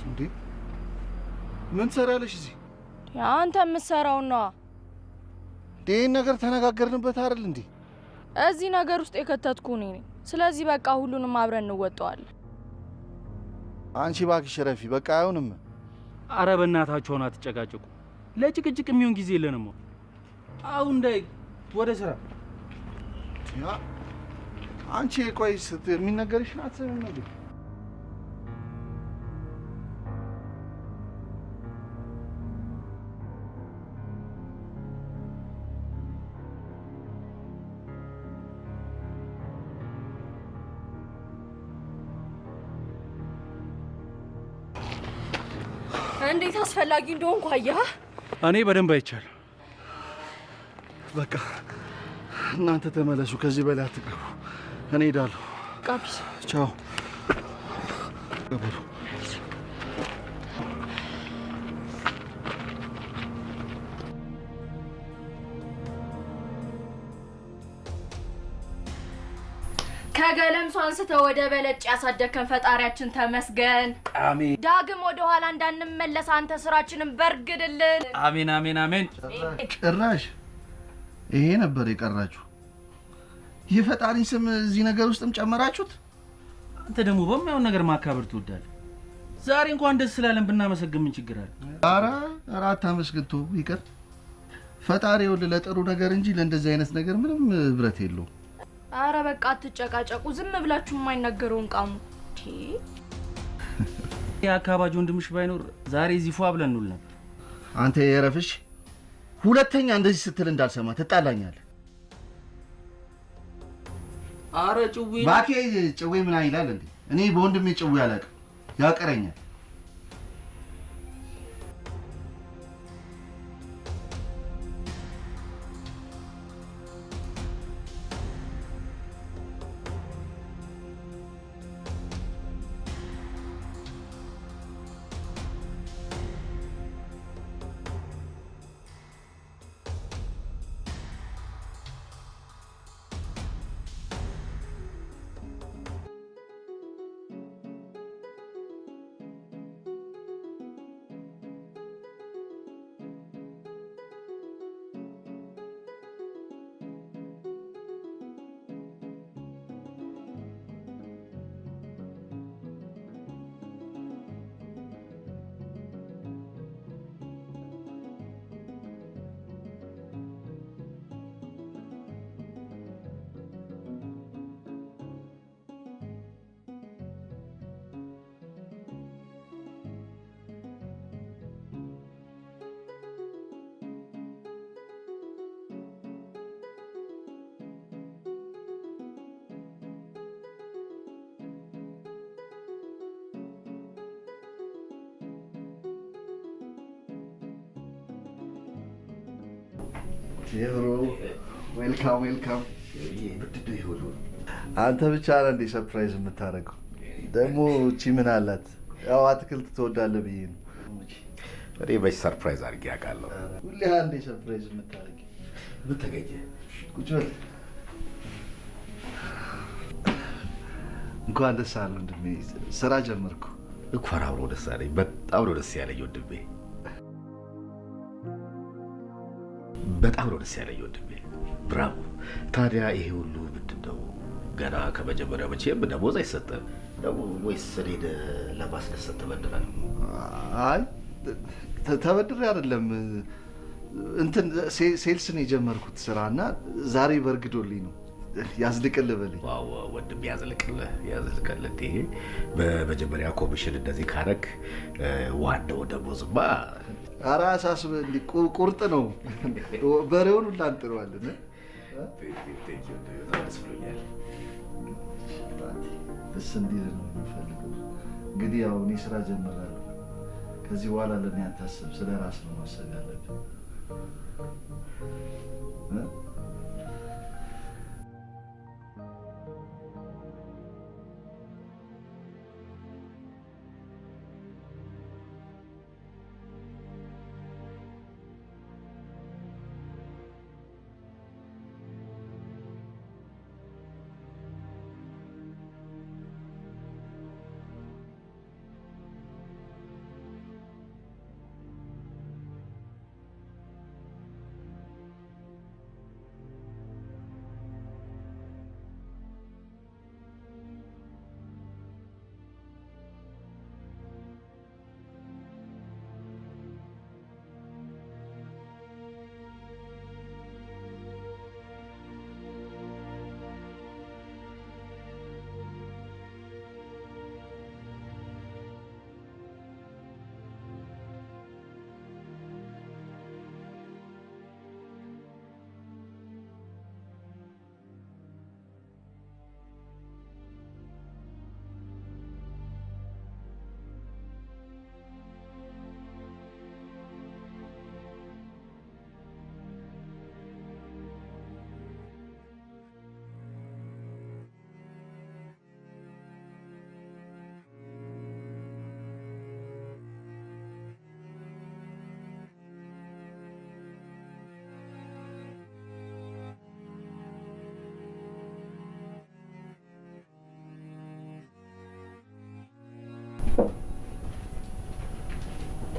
Speaker 7: እንዴ ምን ትሰሪያለሽ እዚህ?
Speaker 4: አንተ የምትሰራው ነው።
Speaker 7: ይህን ነገር ተነጋገርንበት አይደል እንዴ?
Speaker 4: እዚህ ነገር ውስጥ የከተትኩ እኔ ነኝ። ስለዚህ በቃ ሁሉንም አብረን እንወጣዋለን።
Speaker 7: አንቺ እባክሽ ረፊ፣ በቃ አይሆንም።
Speaker 3: አረ በእናታችሁን አትጨቃጭቁ። ለጭቅጭቅ የሚሆን ጊዜ የለንም። አሁን እንዳይ ወደ ስራ።
Speaker 7: አንቺ ቆይስ የሚነገርሽን አትሰሚም እንዴ?
Speaker 4: እንዴት አስፈላጊ እንደሆንኩ አየህ?
Speaker 3: እኔ በደንብ አይቻለሁ።
Speaker 7: በቃ እናንተ ተመለሱ፣ ከዚህ በላይ አትቅረቡ። እኔ ሄዳለሁ።
Speaker 4: ቃቢስ
Speaker 7: ቻው። ገበሩ
Speaker 4: ከገለምሶ አንስተህ ወደ በለጭ ያሳደከን ፈጣሪያችን ተመስገን።
Speaker 2: አሜን።
Speaker 4: ዳግም ወደ ኋላ እንዳንመለስ አንተ ስራችንን በርግድልን።
Speaker 3: አሜን አሜን አሜን።
Speaker 7: ጭራሽ ይሄ ነበር የቀራችሁ። የፈጣሪ ስም እዚህ ነገር ውስጥም ጨመራችሁት።
Speaker 3: አንተ ደግሞ በማይሆን ነገር ማካበር ትወዳለህ። ዛሬ እንኳን ደስ ስላለን ብናመሰግን ምን ችግር አለ?
Speaker 7: ኧረ አታመስግንቶ ይቀር። ፈጣሪ ወደ ለጥሩ ነገር እንጂ ለእንደዚህ አይነት ነገር ምንም ህብረት የለውም።
Speaker 4: አረ በቃ አትጨቃጨቁ፣ ዝም ብላችሁ የማይነገረውን ቃሙ።
Speaker 3: የአካባቢ ወንድምሽ ባይኖር ዛሬ እዚህ ፏ ብለን እንውል ነበር።
Speaker 7: አንተ የረፍሽ ሁለተኛ እንደዚህ ስትል እንዳልሰማ ትጣላኛለህ።
Speaker 3: አረ ጭዌ
Speaker 7: ባኬ ጭዌ ምን ይላል እንዴ? እኔ በወንድሜ ጭዌ አላውቅም፣ ያቀረኛል። ቴብሮ ዌልካም ዌልካም። አንተ ብቻ ነህ እንዴ ሰርፕራይዝ የምታደርገው? ደግሞ እቺ ምን አላት? ያው አትክልት ትወዳለህ ብዬ ነው።
Speaker 5: እኔ መች ሰርፕራይዝ አድርጌ አውቃለሁ?
Speaker 7: ሁሌ አንዴ ሰርፕራይዝ የምታደርግ።
Speaker 5: ምን ተገኘ?
Speaker 7: ቁጭ በል። እንኳን ደስ አለህ ወንድሜ፣ ስራ ጀመርኩ።
Speaker 5: እንኳን አብሮ ደስ አለኝ። በጣም ነው ደስ ያለኝ ወንድሜ፣ በጣም ነው ደስ ያለኝ ወንድሜ። ብራቮ። ታዲያ ይሄ ሁሉ ምንድን ነው? ገና ከመጀመሪያው መቼም ደሞዝ አይሰጥም ደግሞ ወይስ እኔን ለማስደሰት ተበድረህ ነው?
Speaker 7: አይ ተበድሬ አይደለም፣ እንትን ሴልስን የጀመርኩት ስራና ዛሬ በርግዶልኝ ነው። ያዝልቅልህ በለኝ።
Speaker 5: ዋው ወንድሜ፣ ያዝልቅልህ ያዝልቅልህ። ይሄ በመጀመሪያ ኮሚሽን እንደዚህ ካረግ ዋናው ደሞዝማ
Speaker 7: ኧረ አሳስበህ እንዲህ ቁርጥ ነው። በሬውን ሁላ እንጥለዋለን። ደስ እንዲል ነው የምፈልገው። እንግዲህ ያው እኔ ስራ ጀምራለሁ። ከዚህ በኋላ ለእኔ አታስብ፣ ስለ ራስ ነው ማሰብ ያለብን።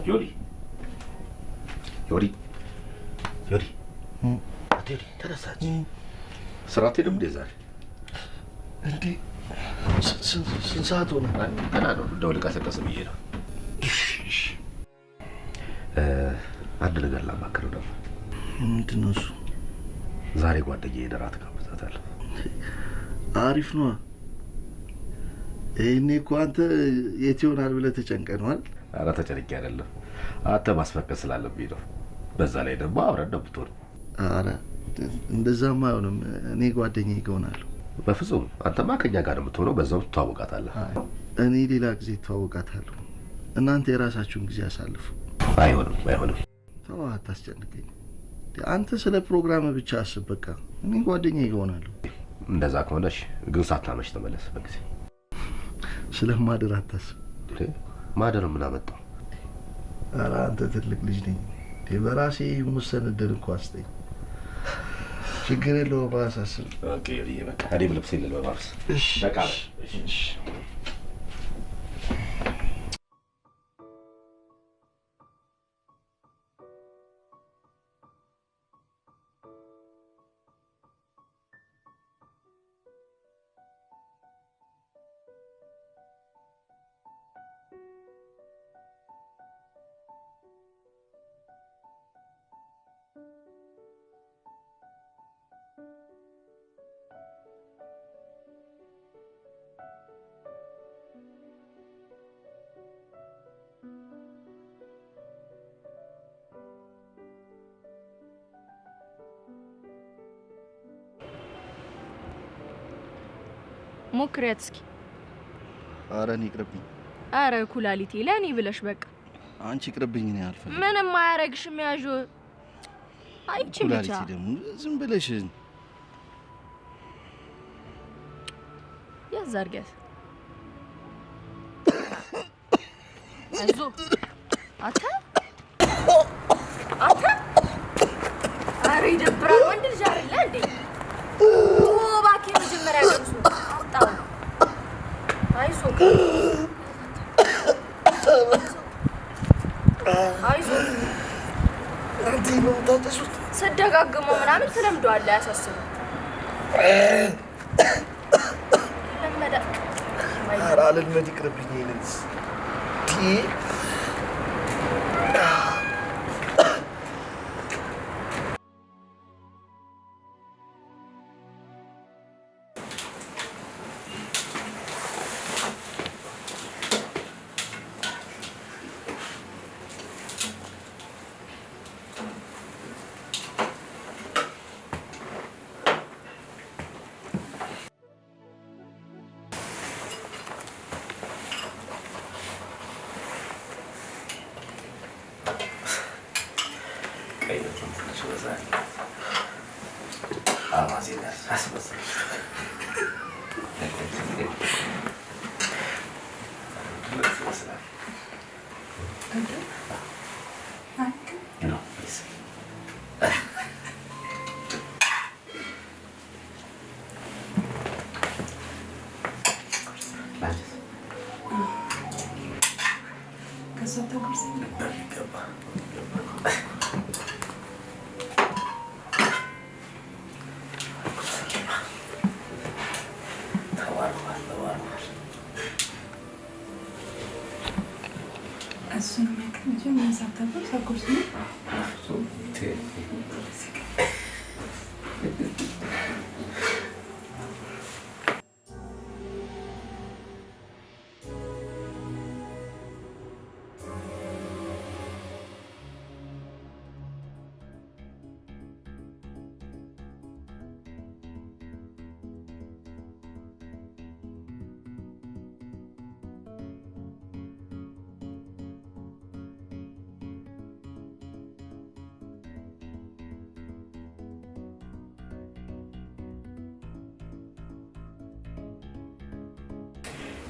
Speaker 5: ዮዲ አትሄድ ተነሳች። ስራ አትሄድም እንዴ ዛሬ?
Speaker 7: እንዴ ስንት ሰዓት ሆነ?
Speaker 5: ገና ነው። እንደው ልቀሰቀስ ብዬ ነው። አንድ ነገር ላማክረው ደግሞ።
Speaker 7: ምንድን ነው እሱ?
Speaker 5: ዛሬ ጓደኛዬ እራት ጋብዛታለሁ።
Speaker 7: አሪፍ ነው። ይሄኔ እኮ አንተ የት ይሆናል ብለህ ተጨንቀህ ነው አይደል?
Speaker 5: ኧረ ተጨንቄ አይደለም፣ አንተ ማስፈቀድ ስላለብኝ ነው። በዛ ላይ ደግሞ አብረን ነው የምትሆን።
Speaker 7: ኧረ እንደዛማ አይሆንም። እኔ ጓደኛዬ እሆናለሁ።
Speaker 5: በፍጹም አንተማ ከኛ ጋር ነው የምትሆነው። በዛው ትተዋወቃታለህ።
Speaker 7: እኔ ሌላ ጊዜ ትተዋወቃታለሁ። እናንተ የራሳችሁን ጊዜ አሳልፉ።
Speaker 5: አይሆንም።
Speaker 7: ተው አታስጨንቀኝ። አንተ ስለ ፕሮግራም ብቻ አስብ። በቃ እኔ ጓደኛዬ እሆናለሁ።
Speaker 5: እንደዛ ከሆነሽ ግን ሳታመሽ ተመለስ በጊዜ።
Speaker 7: ስለማደር አታስብ።
Speaker 5: ማደር ምን አመጣው?
Speaker 7: ኧረ አንተ ትልቅ ልጅ ነኝ። በራሴ የምወሰን እድል እንኳ አስጠኝ። ችግር የለውም አሳስብ።
Speaker 5: ኦኬ በቃ እኔም ልብሴን ልለባብስ።
Speaker 7: እሺ
Speaker 5: በቃ
Speaker 7: እሺ።
Speaker 4: ሞክሪያት እስኪ።
Speaker 7: ኧረ እኔ ይቅርብኝ።
Speaker 4: ኧረ ኩላሊቴ ለእኔ ብለሽ በቃ።
Speaker 7: አንቺ ይቅርብኝ። እኔ አልፈልግም።
Speaker 4: ምንም አያረግሽም። ያዡ አይቺ ብቻ
Speaker 7: ኩላሊቴ ደግሞ ዝም ብለሽ
Speaker 4: ያዝ አድርጊያት። አይዞህ አታ ኧረ ይደብራል። ወንድ ልጅ አይደለ እንዴ? እባክህ መጀመሪያ ገብሱ አውጣው። አይዞህ
Speaker 7: አንተ ነው ታጠሱት።
Speaker 4: ስደጋግመው ምናምን ትለምደዋለህ። አያሳስብም። ለመደ
Speaker 7: ኧረ አልልመድ፣ ይቅርብኝ። ይሄንስ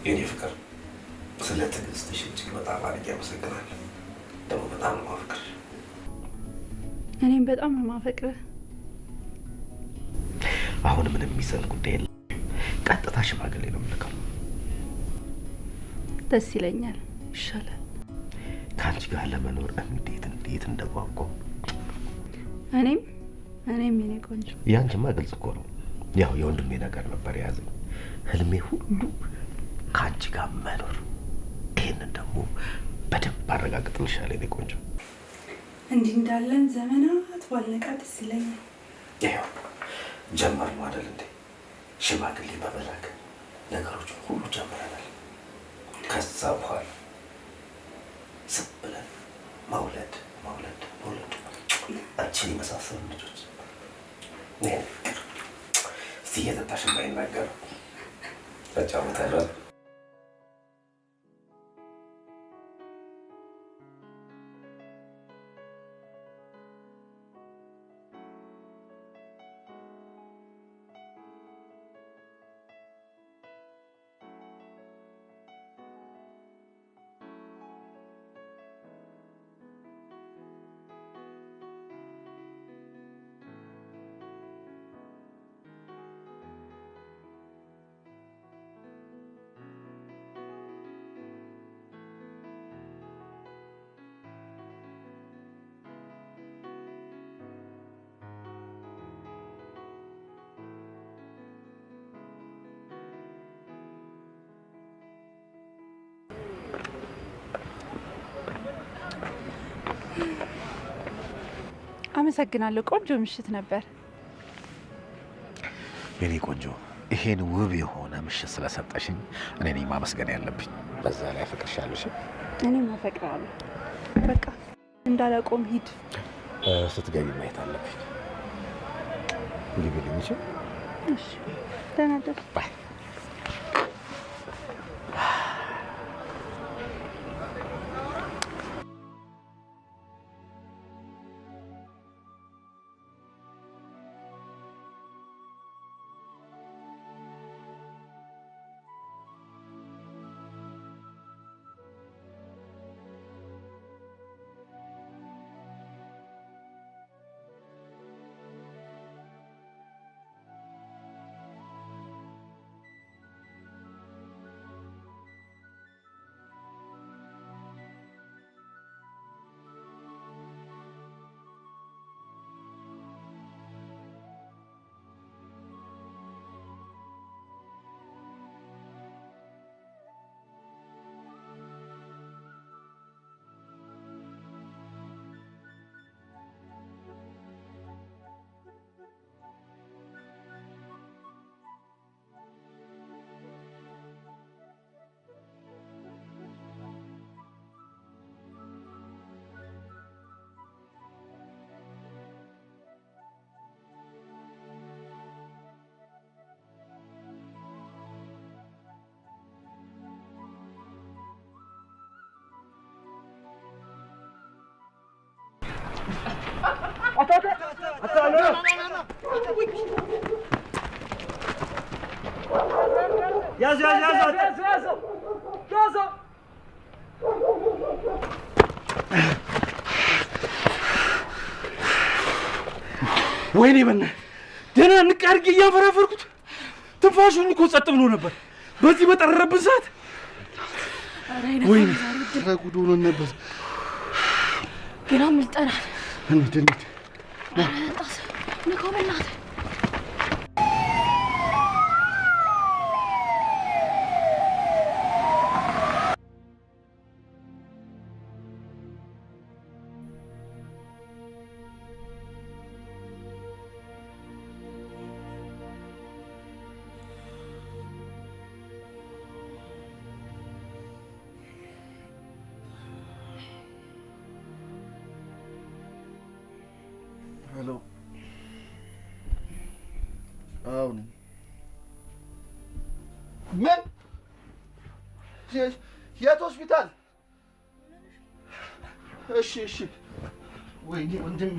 Speaker 5: የኔ ፍቅር ስለ ትዕግስትሽ እጅግ በጣም አድርጌ አመሰግናለሁ። ደግሞ በጣም ነው የማፈቅርሽ።
Speaker 1: እኔም በጣም ነው የማፈቅርህ።
Speaker 5: አሁን ምንም የሚሰል ጉዳይ የለም። ቀጥታ ሽማግሌ ነው የምልከው።
Speaker 1: ደስ ይለኛል። ይሻላል።
Speaker 5: ከአንቺ ጋር ለመኖር እንዴት እንደጓጓው።
Speaker 1: እኔም የኔ ቆንጆ።
Speaker 5: ያንቺማ ግልጽ እኮ ነው። ያው የወንድሜ ነገር ነበር የያዘኝ። ህልሜ ሁሉ ከአንቺ ጋር መኖር። ይሄንን ደግሞ በደንብ አረጋግጥልሻለሁ የኔ ቆንጆ።
Speaker 1: እንዲህ እንዳለን ዘመናት ባልነቃ ደስ ይለኛል።
Speaker 5: ይኸው ጀመርነው አይደል እንዴ? ሽማግሌ በመላክ ነገሮች ሁሉ ጀምረናል። ከዛ በኋላ ዝም ብለን መውለድ አንቺን የመሳሰሉ ልጆች። እስቲ እየጠጣሽ የማይናገር ተጫውተናል።
Speaker 1: አመሰግናለሁ። ቆንጆ ምሽት ነበር።
Speaker 5: የኔ ቆንጆ ይሄን ውብ የሆነ ምሽት ስለሰጠሽኝ እኔ ነኝ ማመስገን ያለብኝ። በዛ ላይ አፈቅርሻለሁ።
Speaker 1: እኔም አፈቅራለሁ። በቃ እንዳላቆም ሂድ።
Speaker 5: ስትገቢ ማየት አለብኝ። ግቢልኝ።
Speaker 1: እሺ፣ ደህና ደር።
Speaker 5: ባይ።
Speaker 3: ወይኔ በእናትህ ደህና ንቅ አድርጌ እያንፈራፈርኩት ትንፋሹን እኮ ጸጥ ብሎ ነበር። በዚህ በጠረረብን ሰዓት ወይኔ
Speaker 7: ጉድ ሆኖ ነበር።
Speaker 4: ግን አምልጠናል።
Speaker 7: እንዴት
Speaker 4: ንካው በእናትህ።
Speaker 7: ሄሎ፣ አሁን ምን? የት ሆስፒታል? እሺ። ወይኔ ወንድሜ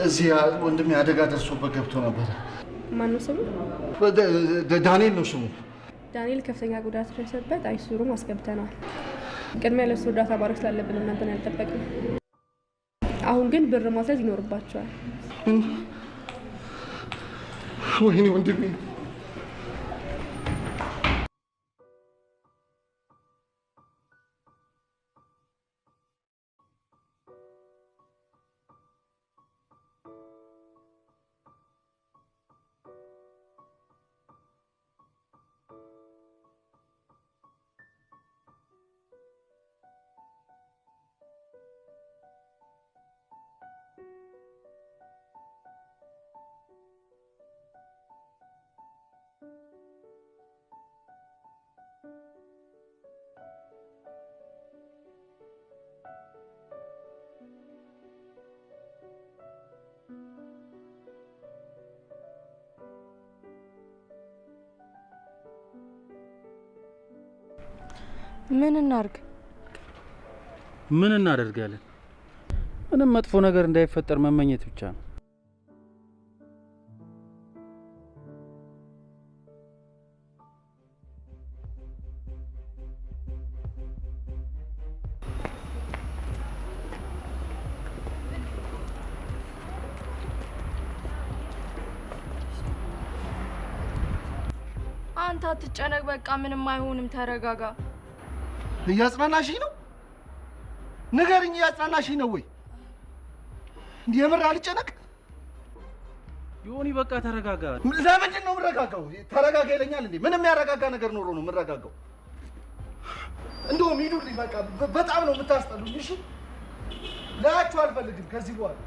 Speaker 7: እዚህ ወንድሜ አደጋ ደርሶበት ገብቶ ነበር።
Speaker 9: ማነው ስሙ?
Speaker 7: ዳንኤል ነው ስሙ።
Speaker 9: ዳንኤል ከፍተኛ ጉዳት ደረሰበት። አይሱሩ አስገብተነዋል። ቅድሚያ ለእሱ እርዳታ ማድረግ ስላለብን እናንተን ያልጠበቅነው። አሁን ግን ብር ማስያዝ ይኖርባቸዋል።
Speaker 7: ወይኔ ወንድሜ።
Speaker 4: ምን እናርግ?
Speaker 3: ምን እናደርጋለን? ምንም መጥፎ ነገር እንዳይፈጠር መመኘት ብቻ ነው።
Speaker 4: አንተ አትጨነቅ፣ በቃ ምንም አይሆንም፣ ተረጋጋ።
Speaker 7: እያጽናናሽኝ ነው? ንገርኝ፣ እያጽናናሽኝ ነው ወይ? እንዴ የምር አልጨነቅ?
Speaker 3: ዮኒ በቃ ተረጋጋ።
Speaker 7: ለምንድን ነው የምረጋጋው? ተረጋጋ ይለኛል እንዴ? ምንም ያረጋጋ ነገር ኖሮ ነው የምረጋጋው? እንደውም ሂዱልኝ በቃ። በጣም ነው የምታስጠሉኝ። እሺ ላያችሁ አልፈልግም ከዚህ በኋላ።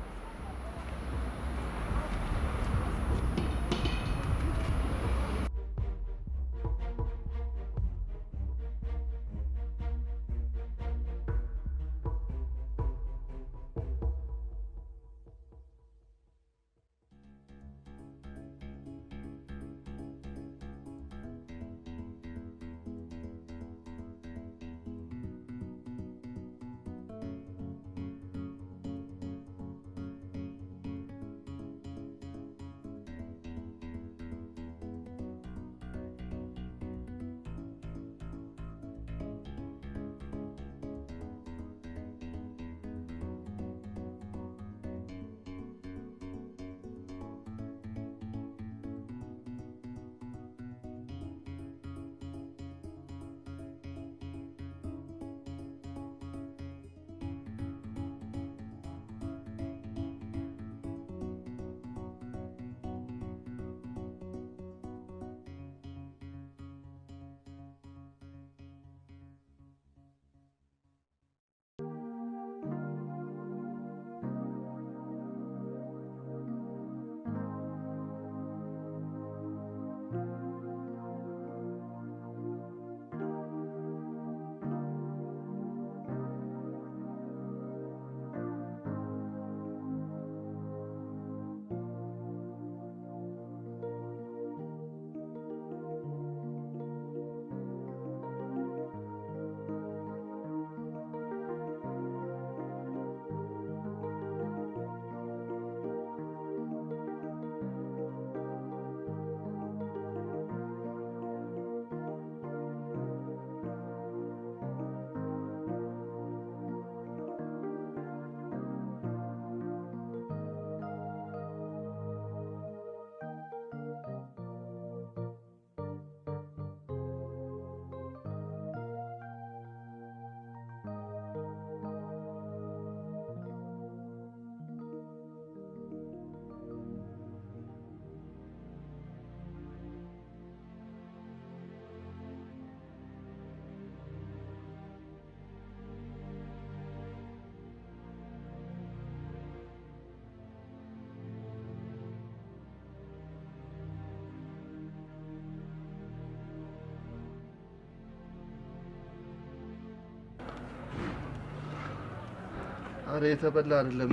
Speaker 7: አረ የተበላ አይደለም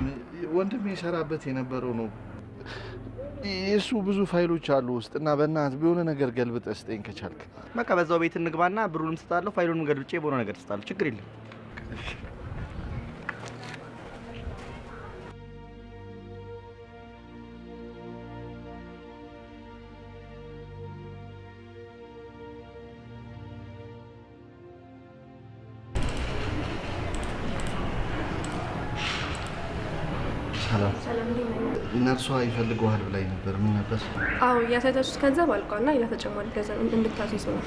Speaker 7: ወንድሜ ይሰራበት የነበረው ነው። የሱ ብዙ ፋይሎች አሉ ውስጥ እና በእናትህ ቢሆን ነገር ገልብጠህ ስጠኝ ከቻልክ።
Speaker 8: በቃ በዛው ቤት እንግባና ብሩንም ስጣለሁ ፋይሉንም ገልብጬ በሆነ ነገር ስጣለሁ። ችግር የለም።
Speaker 9: ሰላም እንዴት ነህ?
Speaker 7: ነርሷ ይፈልገዋል ብላኝ ነበር። ምን ነበር?
Speaker 9: አዎ ያሳይታችሁት ገንዘብ አልቋልና ሌላ ተጨማሪ ገንዘብ እንድታስይዙ ነው።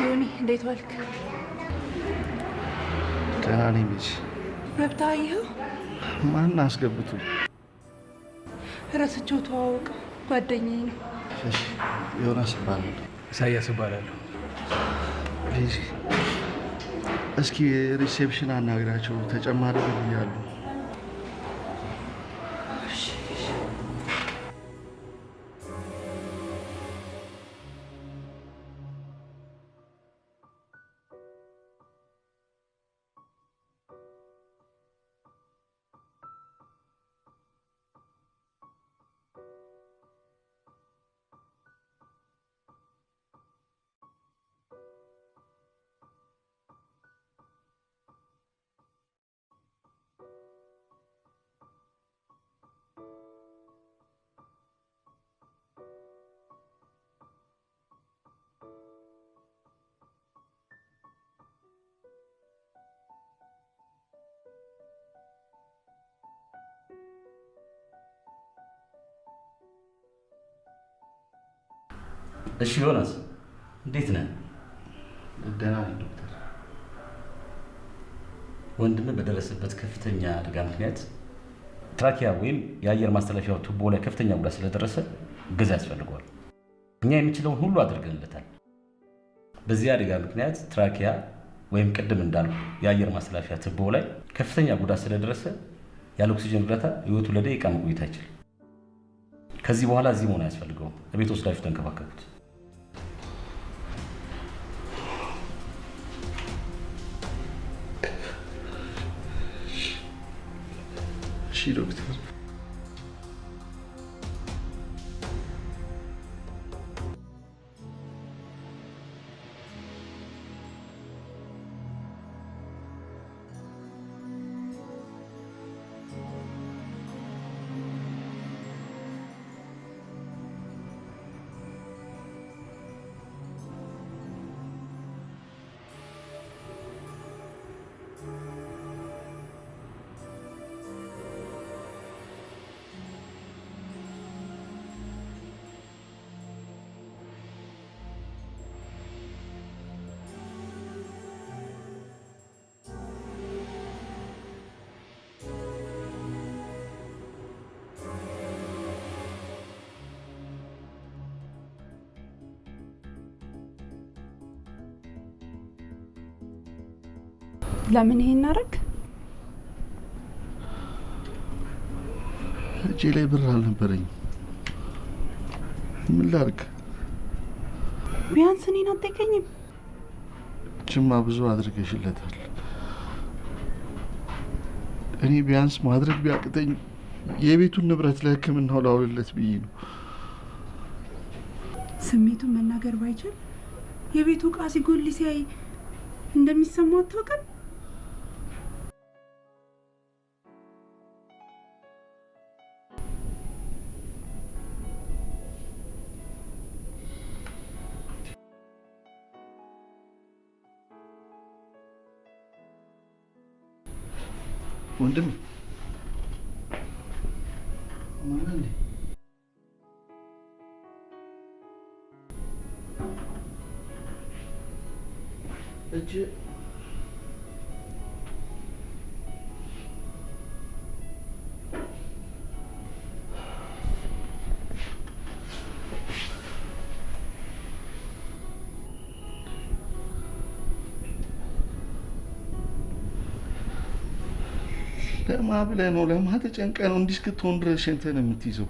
Speaker 1: ዮኒ እንዴት ዋልክ?
Speaker 7: ደህና ነኝ ልጅ።
Speaker 1: ገብታ አየኸው?
Speaker 7: ማን አስገብቱ?
Speaker 1: እረስቸው ተዋወቅ፣ ጓደኛዬ ነው።
Speaker 7: እሺ ዮናስ እባላለሁ።
Speaker 2: ኢሳያስ እባላለሁ።
Speaker 7: ልጅ እስኪ ሪሴፕሽን አናግራቸው ተጨማሪ ብያለሁ።
Speaker 10: እሺ ዮናስ እንዴት ነህ?
Speaker 7: ደህና ነኝ ዶክተር።
Speaker 10: ወንድምህ በደረሰበት ከፍተኛ አደጋ ምክንያት ትራኪያ ወይም የአየር ማስተላለፊያው ቱቦ ላይ ከፍተኛ ጉዳት ስለደረሰ እገዛ ያስፈልገዋል። እኛ የምንችለውን ሁሉ አድርገንለታል። በዚህ አደጋ ምክንያት ትራኪያ ወይም ቅድም እንዳልኩ የአየር ማስተላለፊያ ቱቦ ላይ ከፍተኛ ጉዳት ስለደረሰ ያለ ኦክሲጅን እርዳታ ህይወቱ ለደቂቃ መቆየት አይችልም። ከዚህ በኋላ እዚህ መሆን አያስፈልገውም። እቤት ወስዳችሁ ተንከባከቡት።
Speaker 7: እሺ ዶክተር።
Speaker 1: ለምን ይሄን አደረግ?
Speaker 7: እጄ ላይ ብር አልነበረኝም። ምን ላድርግ?
Speaker 1: ቢያንስ እኔን አትጠይቀኝም?
Speaker 7: ጅማ ብዙ አድርገሽለታል። እኔ ቢያንስ ማድረግ ቢያቅተኝ የቤቱን ንብረት ለሕክምናው ላውልለት ብዬ ነው።
Speaker 1: ስሜቱን መናገር ባይችል የቤቱ ዕቃ ሲጎል ሲያይ እንደሚሰማው አታውቅም?
Speaker 7: ወንድም ማን እጅ ለማ ብለህ ነው? ለማ ተጨንቀህ ነው እንዲህ እስክትሆን ድረስ ሸንተን የምትይዘው?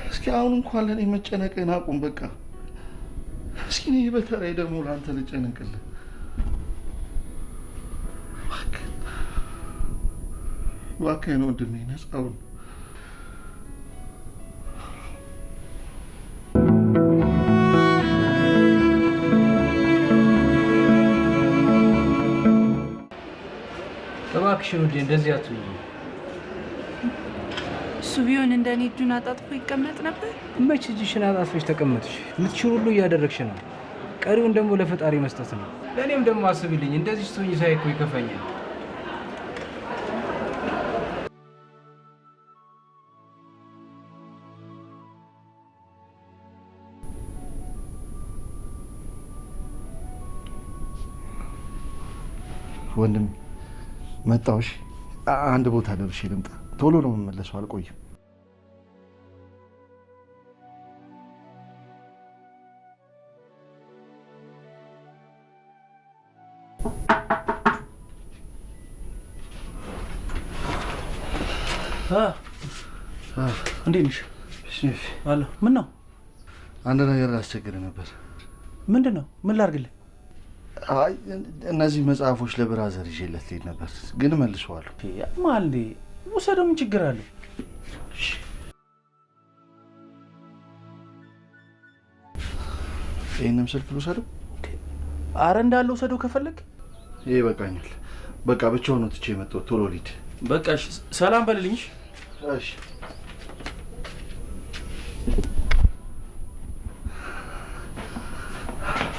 Speaker 7: እስኪ አሁን እንኳን ለእኔ መጨነቅህን አቁም በቃ። እስኪ እኔ በተለይ ደግሞ ለአንተ ልጨነቅልህ እባክህን ወንድሜ፣ ነፃ ሁን።
Speaker 2: እባክሽን ውዴ እንደዚህ አትሁኝ።
Speaker 1: እሱ ቢሆን እንደኔ እጁን አጣጥፎ ይቀመጥ ነበር።
Speaker 2: መች እጅሽን አጣጥፈሽ ተቀመጥሽ? የምትችል ሁሉ እያደረግሽ ነው። ቀሪውን ደግሞ ለፈጣሪ መስጠት ነው። ለእኔም ደግሞ አስቢልኝ። እንደዚህ ስትሆኝ ሳይ እኮ ይከፋኛል።
Speaker 7: ወንድም መጣሁሽ። አንድ ቦታ ደርሼ ልምጣ። ቶሎ ነው የምመለሰው፣ አልቆይም።
Speaker 3: እንዴት ነሽ? አለ። ምን ነው?
Speaker 7: አንድ ነገር ላስቸግርህ ነበር።
Speaker 3: ምንድን ነው? ምን ላድርግልህ?
Speaker 7: አይ እነዚህ መጽሐፎች ለብራዘር ይዤለት ልሄድ ነበር፣ ግን መልሰዋለሁ።
Speaker 3: ያማል እንዴ? ውሰደው፣ ምን ችግር አለው?
Speaker 7: ይህንም ስልክ ልውሰደው?
Speaker 3: አረ እንዳለው ውሰደው ከፈለግ።
Speaker 7: ይሄ ይበቃኛል። በቃ ብቻውን ነው ትቼ የመጣሁት። ቶሎ ልሂድ።
Speaker 3: በቃ እሺ፣ ሰላም በልልኝ።
Speaker 7: እሺ።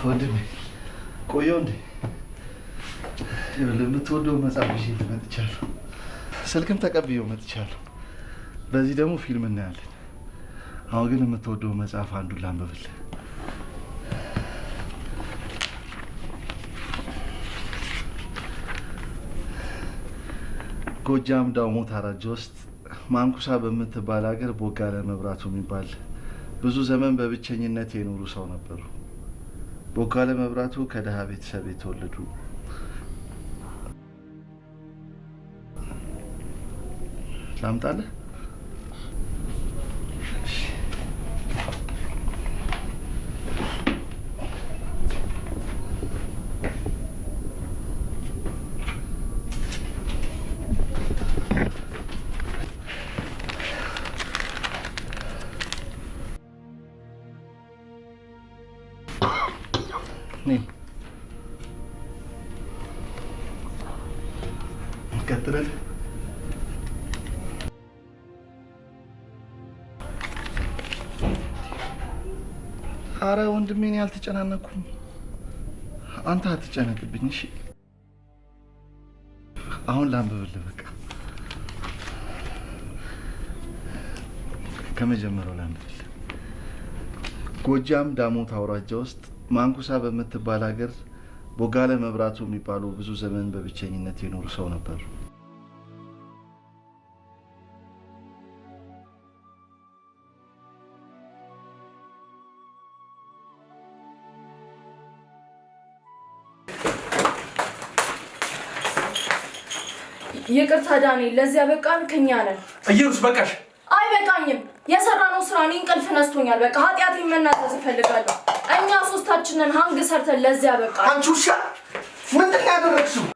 Speaker 7: ወንድሜ ቆየው እንዴ? የምትወደው መጽሐፍ ይዤ መጥቻለሁ። ስልክም ተቀብዬው መጥቻለሁ። በዚህ ደግሞ ፊልም እናያለን። አሁን ግን የምትወደው መጽሐፍ አንዱን ላንብብልህ። ጎጃም ዳሞት አውራጃ ውስጥ ማንኩሳ በምትባል ሀገር ቦጋለ መብራቱ የሚባል ብዙ ዘመን በብቸኝነት የኖሩ ሰው ነበሩ። ቦጋለ መብራቱ ከደሃ ቤተሰብ የተወለዱ ላምጣልህ? ቀጥል። አረ ወንድሜ እኔ አልተጨናነኩም። አንተ አትጨነቅብኝ እሺ? አሁን ላንብብልህ። በቃ ከመጀመሪያው ላንብብልህ። ጎጃም ዳሞት አውራጃ ውስጥ ማንኩሳ በምትባል ሀገር ቦጋለ መብራቱ የሚባሉ ብዙ ዘመን በብቸኝነት የኖሩ ሰው ነበሩ።
Speaker 4: ይቅርታ ዳንኤል፣ ለዚያ በቃን ከኛ ነን።
Speaker 3: ኢየሩስ በቃሽ።
Speaker 4: አይበቃኝም። የሰራነው ስራ እኔ እንቅልፍ ነስቶኛል። በቃ ኃጢአቴን መናዘዝ እፈልጋለሁ። እኛ ሶስታችንን ሀንግ ሰርተን ለዚያ በቃን።
Speaker 7: አንቺ ውሻ ምንድን ነው ያደረግሽው?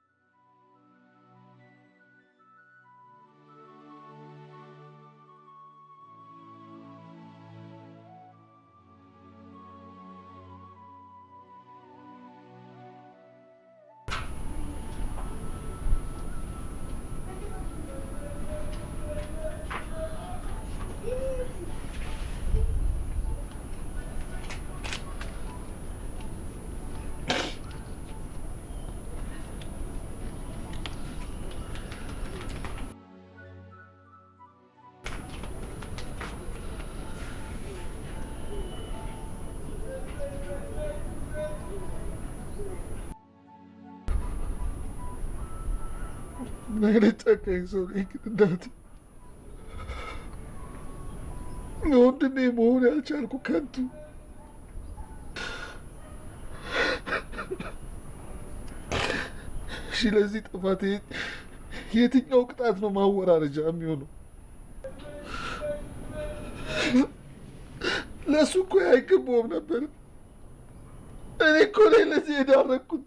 Speaker 7: አይነት ጨካኝ ሰው ነኝ። ግን እናቴ ወንድሜ መሆን ያልቻልኩ ከንቱ እሺ፣ ለዚህ ጥፋቴ የትኛው ቅጣት ነው ማወራረጃ የሚሆነው? ለእሱ እኮ አይገባውም ነበር። እኔ እኮ ላይ ለዚህ የዳረኩት።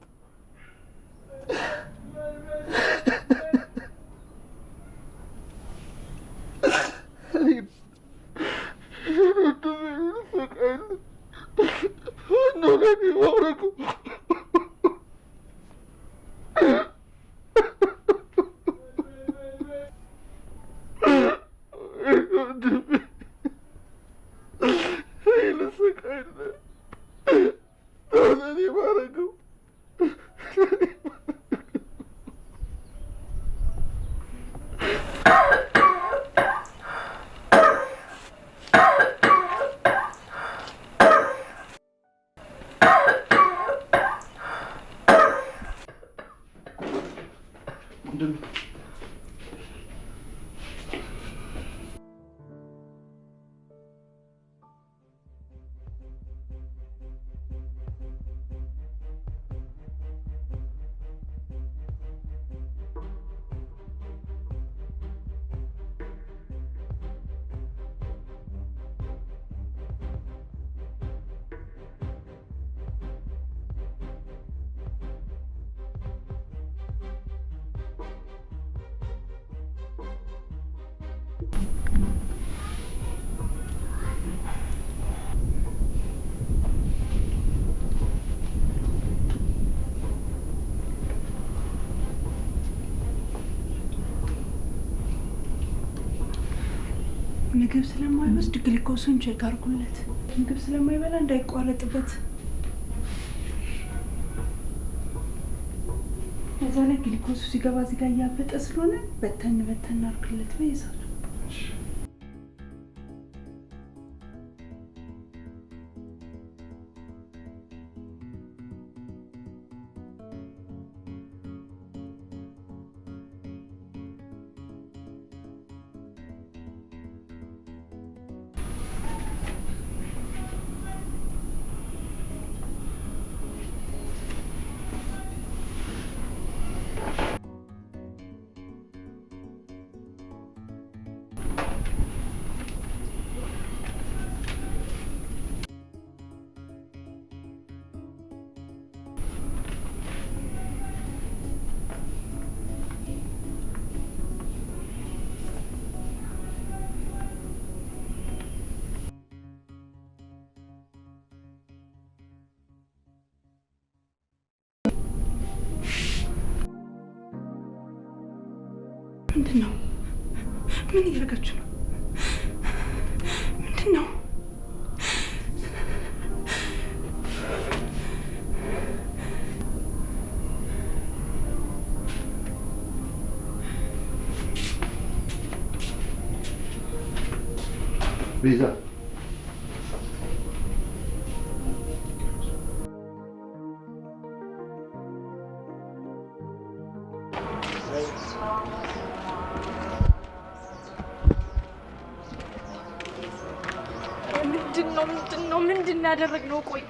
Speaker 7: ወንድም
Speaker 1: ምግብ ስለማይወስድ ግሊኮሱን ቼክ አድርጉለት። ምግብ ስለማይበላ እንዳይቋረጥበት። እዛ ላይ ግሊኮሱ ሲገባ እዚህ ጋር እያበጠ ስለሆነ በተን አድርግለት በየሰዓቱ። ምንድን ነው? ምን እያደረጋችሁ ነው? ምንድን ነው?
Speaker 7: ቤዛ
Speaker 4: ምንድን ያደረግነው? ቆይ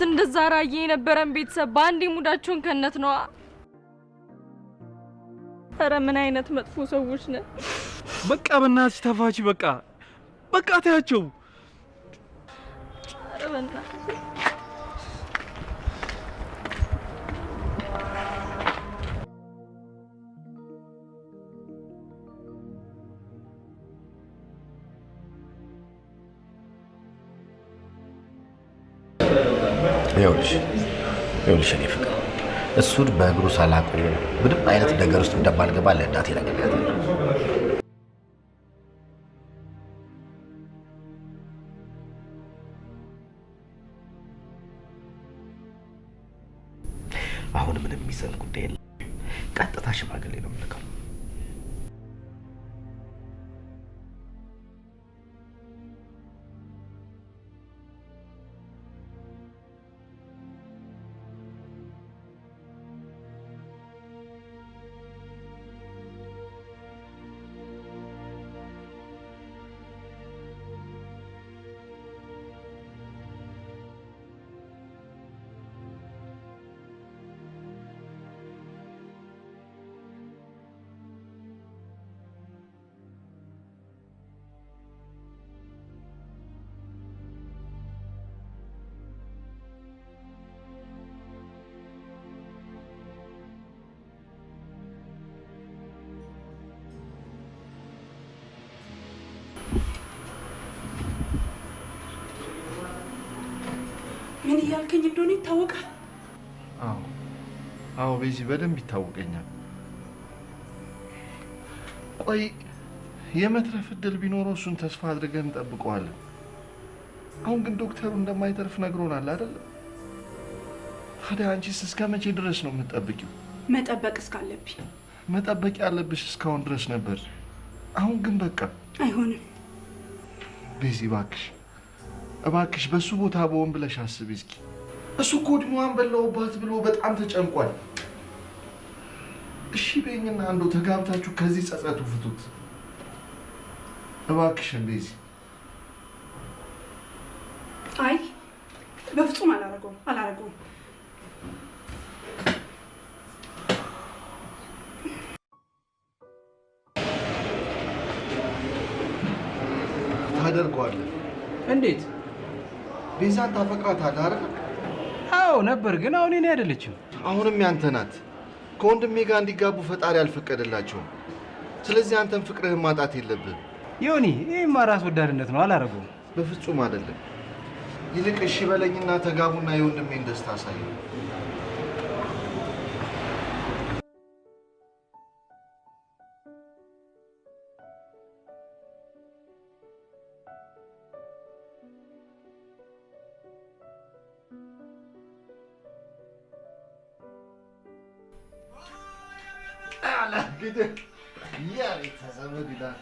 Speaker 4: እንደዛ ራዬ የነበረን ቤተሰብ በአንዴ ሙዳቸውን ከነት ነዋ። ኧረ ምን አይነት መጥፎ ሰዎች ነን።
Speaker 3: በቃ በእናትሽ ተፋች። በቃ ታያቸው።
Speaker 4: ኧረ በእናትሽ
Speaker 5: ይኸውልሽ እኔ ፍቅር እሱን በእግሩ ሳላቁ ምንም አይነት ነገር ውስጥ እንደማልገባ ለእናቴ ነግሬያታለሁ። አሁን ምንም የሚሰል ጉዳይ የለም። ቀጥታ ሽማግሌ ነው የምልከው።
Speaker 1: ምን እያልከኝ እንደሆነ ይታወቃል።
Speaker 7: አዎ ቤዚ በደንብ ይታወቀኛል። ቆይ የመትረፍ እድል ቢኖረው እሱን ተስፋ አድርገን እንጠብቀዋለን። አሁን ግን ዶክተሩ እንደማይተርፍ ነግሮናል አይደል? ታዲያ አንቺስ እስከ መቼ ድረስ ነው የምትጠብቂው?
Speaker 1: መጠበቅ እስካለብኝ።
Speaker 7: መጠበቅ ያለብሽ እስካሁን ድረስ ነበር። አሁን ግን በቃ
Speaker 1: አይሆንም።
Speaker 7: ቤዚ እባክሽ በሱ ቦታ በሆን ብለሽ አስቢ እስኪ። እሱ እኮ እድሜዋን በላሁባት ብሎ በጣም ተጨንቋል። እሺ በይኝና እንደው ተጋብታችሁ ከዚህ ጸጸቱ ፍቱት እባክሽን ቤዚ።
Speaker 1: አይ በፍጹም አላረገውም።
Speaker 7: ታደርገዋለህ?
Speaker 2: እንዴት?
Speaker 7: ቤዛን ታፈቅራታለህ አይደል?
Speaker 2: አዎ ነበር፣ ግን አሁን እኔ አይደለችም።
Speaker 7: አሁንም ያንተ ናት። ከወንድሜ ጋር እንዲጋቡ ፈጣሪ አልፈቀደላቸውም። ስለዚህ አንተን ፍቅርህን ማጣት የለብህም።
Speaker 2: ዮኒ፣ ይሄማ ራስ ወዳድነት ነው። አላረገውም።
Speaker 7: በፍጹም አይደለም። ይልቅ እሺ በለኝና ተጋቡና የወንድሜን ደስታ አሳየው። Ya ተሰበ ይላል።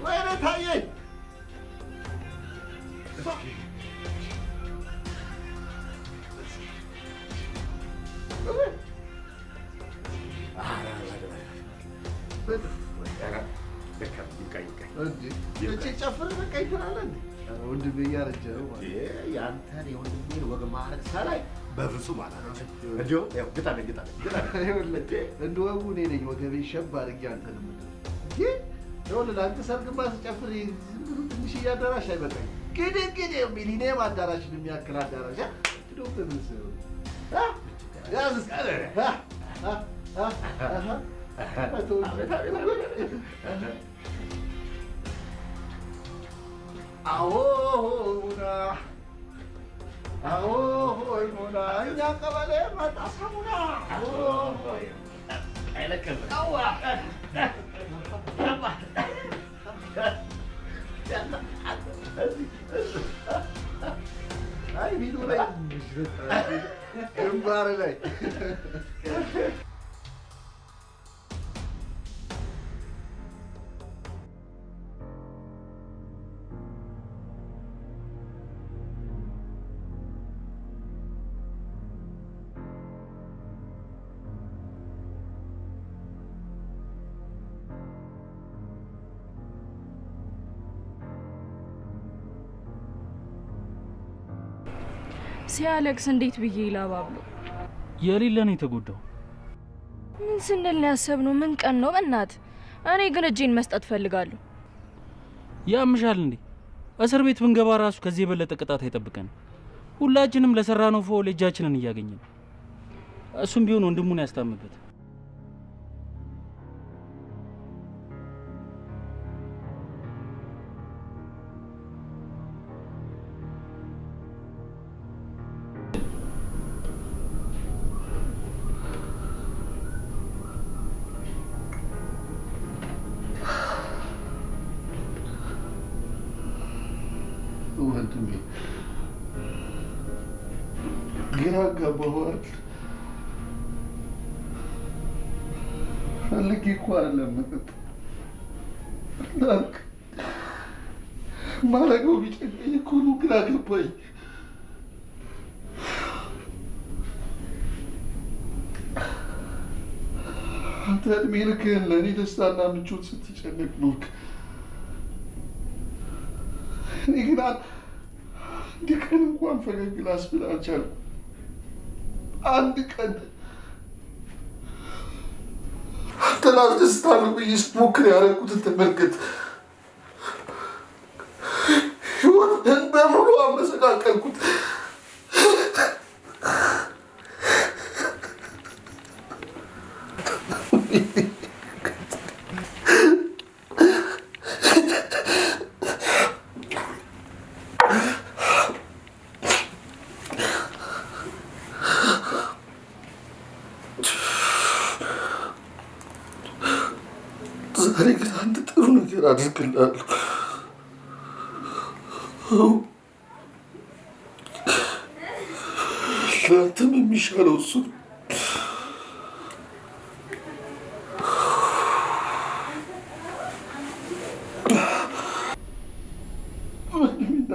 Speaker 7: ወይኔ ታየኝ። ጨፍር በቃ ይችላል። ወንድሜ እያረጀ ነው።
Speaker 5: ያንተን የወንድሜን ወግ ማዕረግ ሳላይ በፍጹም አላረጀም።
Speaker 7: እንደ ወጉ እኔ ነኝ ወገቤን ሸብ አድርጌ አንተን ይኸውልህ ለአንተ ሰርግማ ስጨፍር ትንሽ አዳራሽ አይበቃኝ። ግን ሚሊኒየም አዳራሽን የሚያክል አዳራሽ ሙና እኛ ቀበሌ መጣ ሳሙና አይ ቪዲዮ ላይ ግንባር ላይ
Speaker 4: ሲያለቅስ እንዴት ብዬ ይላባብሎ
Speaker 3: የሌለ ነው የተጎዳው።
Speaker 4: ምን ስንል ነው ያሰብነው? ምን ቀን ነው በእናት? እኔ ግን እጄን መስጠት ፈልጋለሁ።
Speaker 3: ያምሻል እንዴ? እስር ቤት ብንገባ ራሱ ከዚህ የበለጠ ቅጣት አይጠብቀን። ሁላችንም ለሰራነው ፎል እጃችንን እያገኘን፣ እሱም ቢሆን ወንድሙን ያስታምበት።
Speaker 7: ወንድሜ ግራ ገባኋል። ፈልጌ እኮ አይደለም ማረገው ቢጨንቀኝ እኮ ነው። ግራ ገባኝ። አንተ እድሜ ልክህን ለእኔ ደስታና ምቾት ስትጨነቅ ኖርክ። እኔ ግን አንድ ቀን እንኳን ፈገግ ላስብል አልቻልኩም። አንድ ቀን አንተን አስደስታለሁ ብዬ ስሞክር ያደረኩትን ተመልከት። ሕይወትን በሙሉ አመሰቃቀልኩት። ዛሬ ግን አንድ ጥሩ ነገር አድርግልሃለሁ። ለአንተም የሚሻለው እሱ ነው።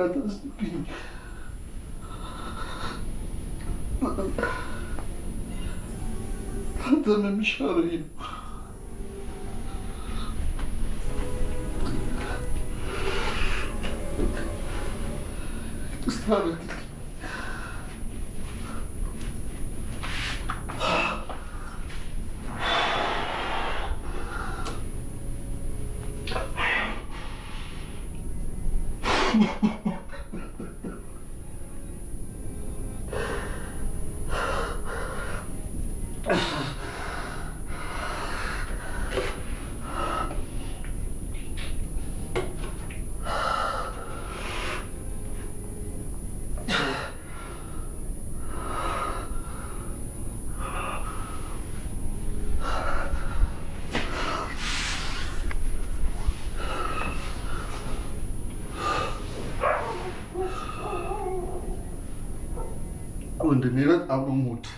Speaker 7: እንዳታስብኝ። አንተም የሚሻለው ይሄ ነው። አድርግልኝ። ወንድሜ በጣም ነው የምወድህ።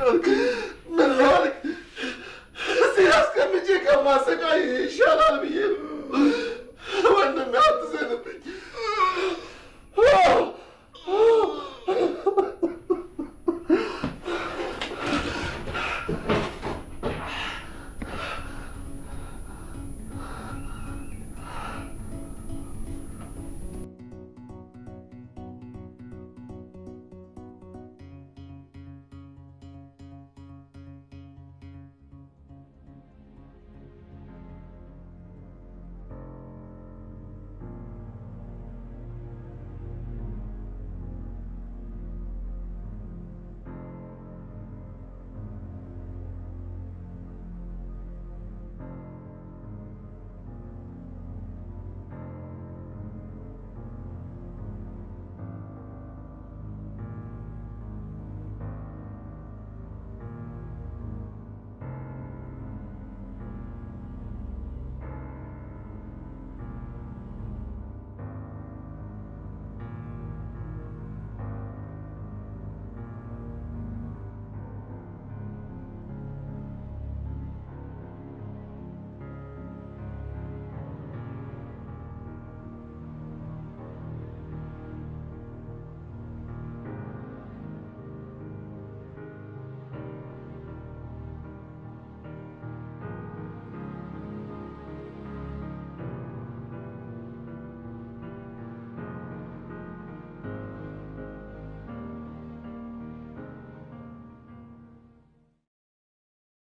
Speaker 7: Okay.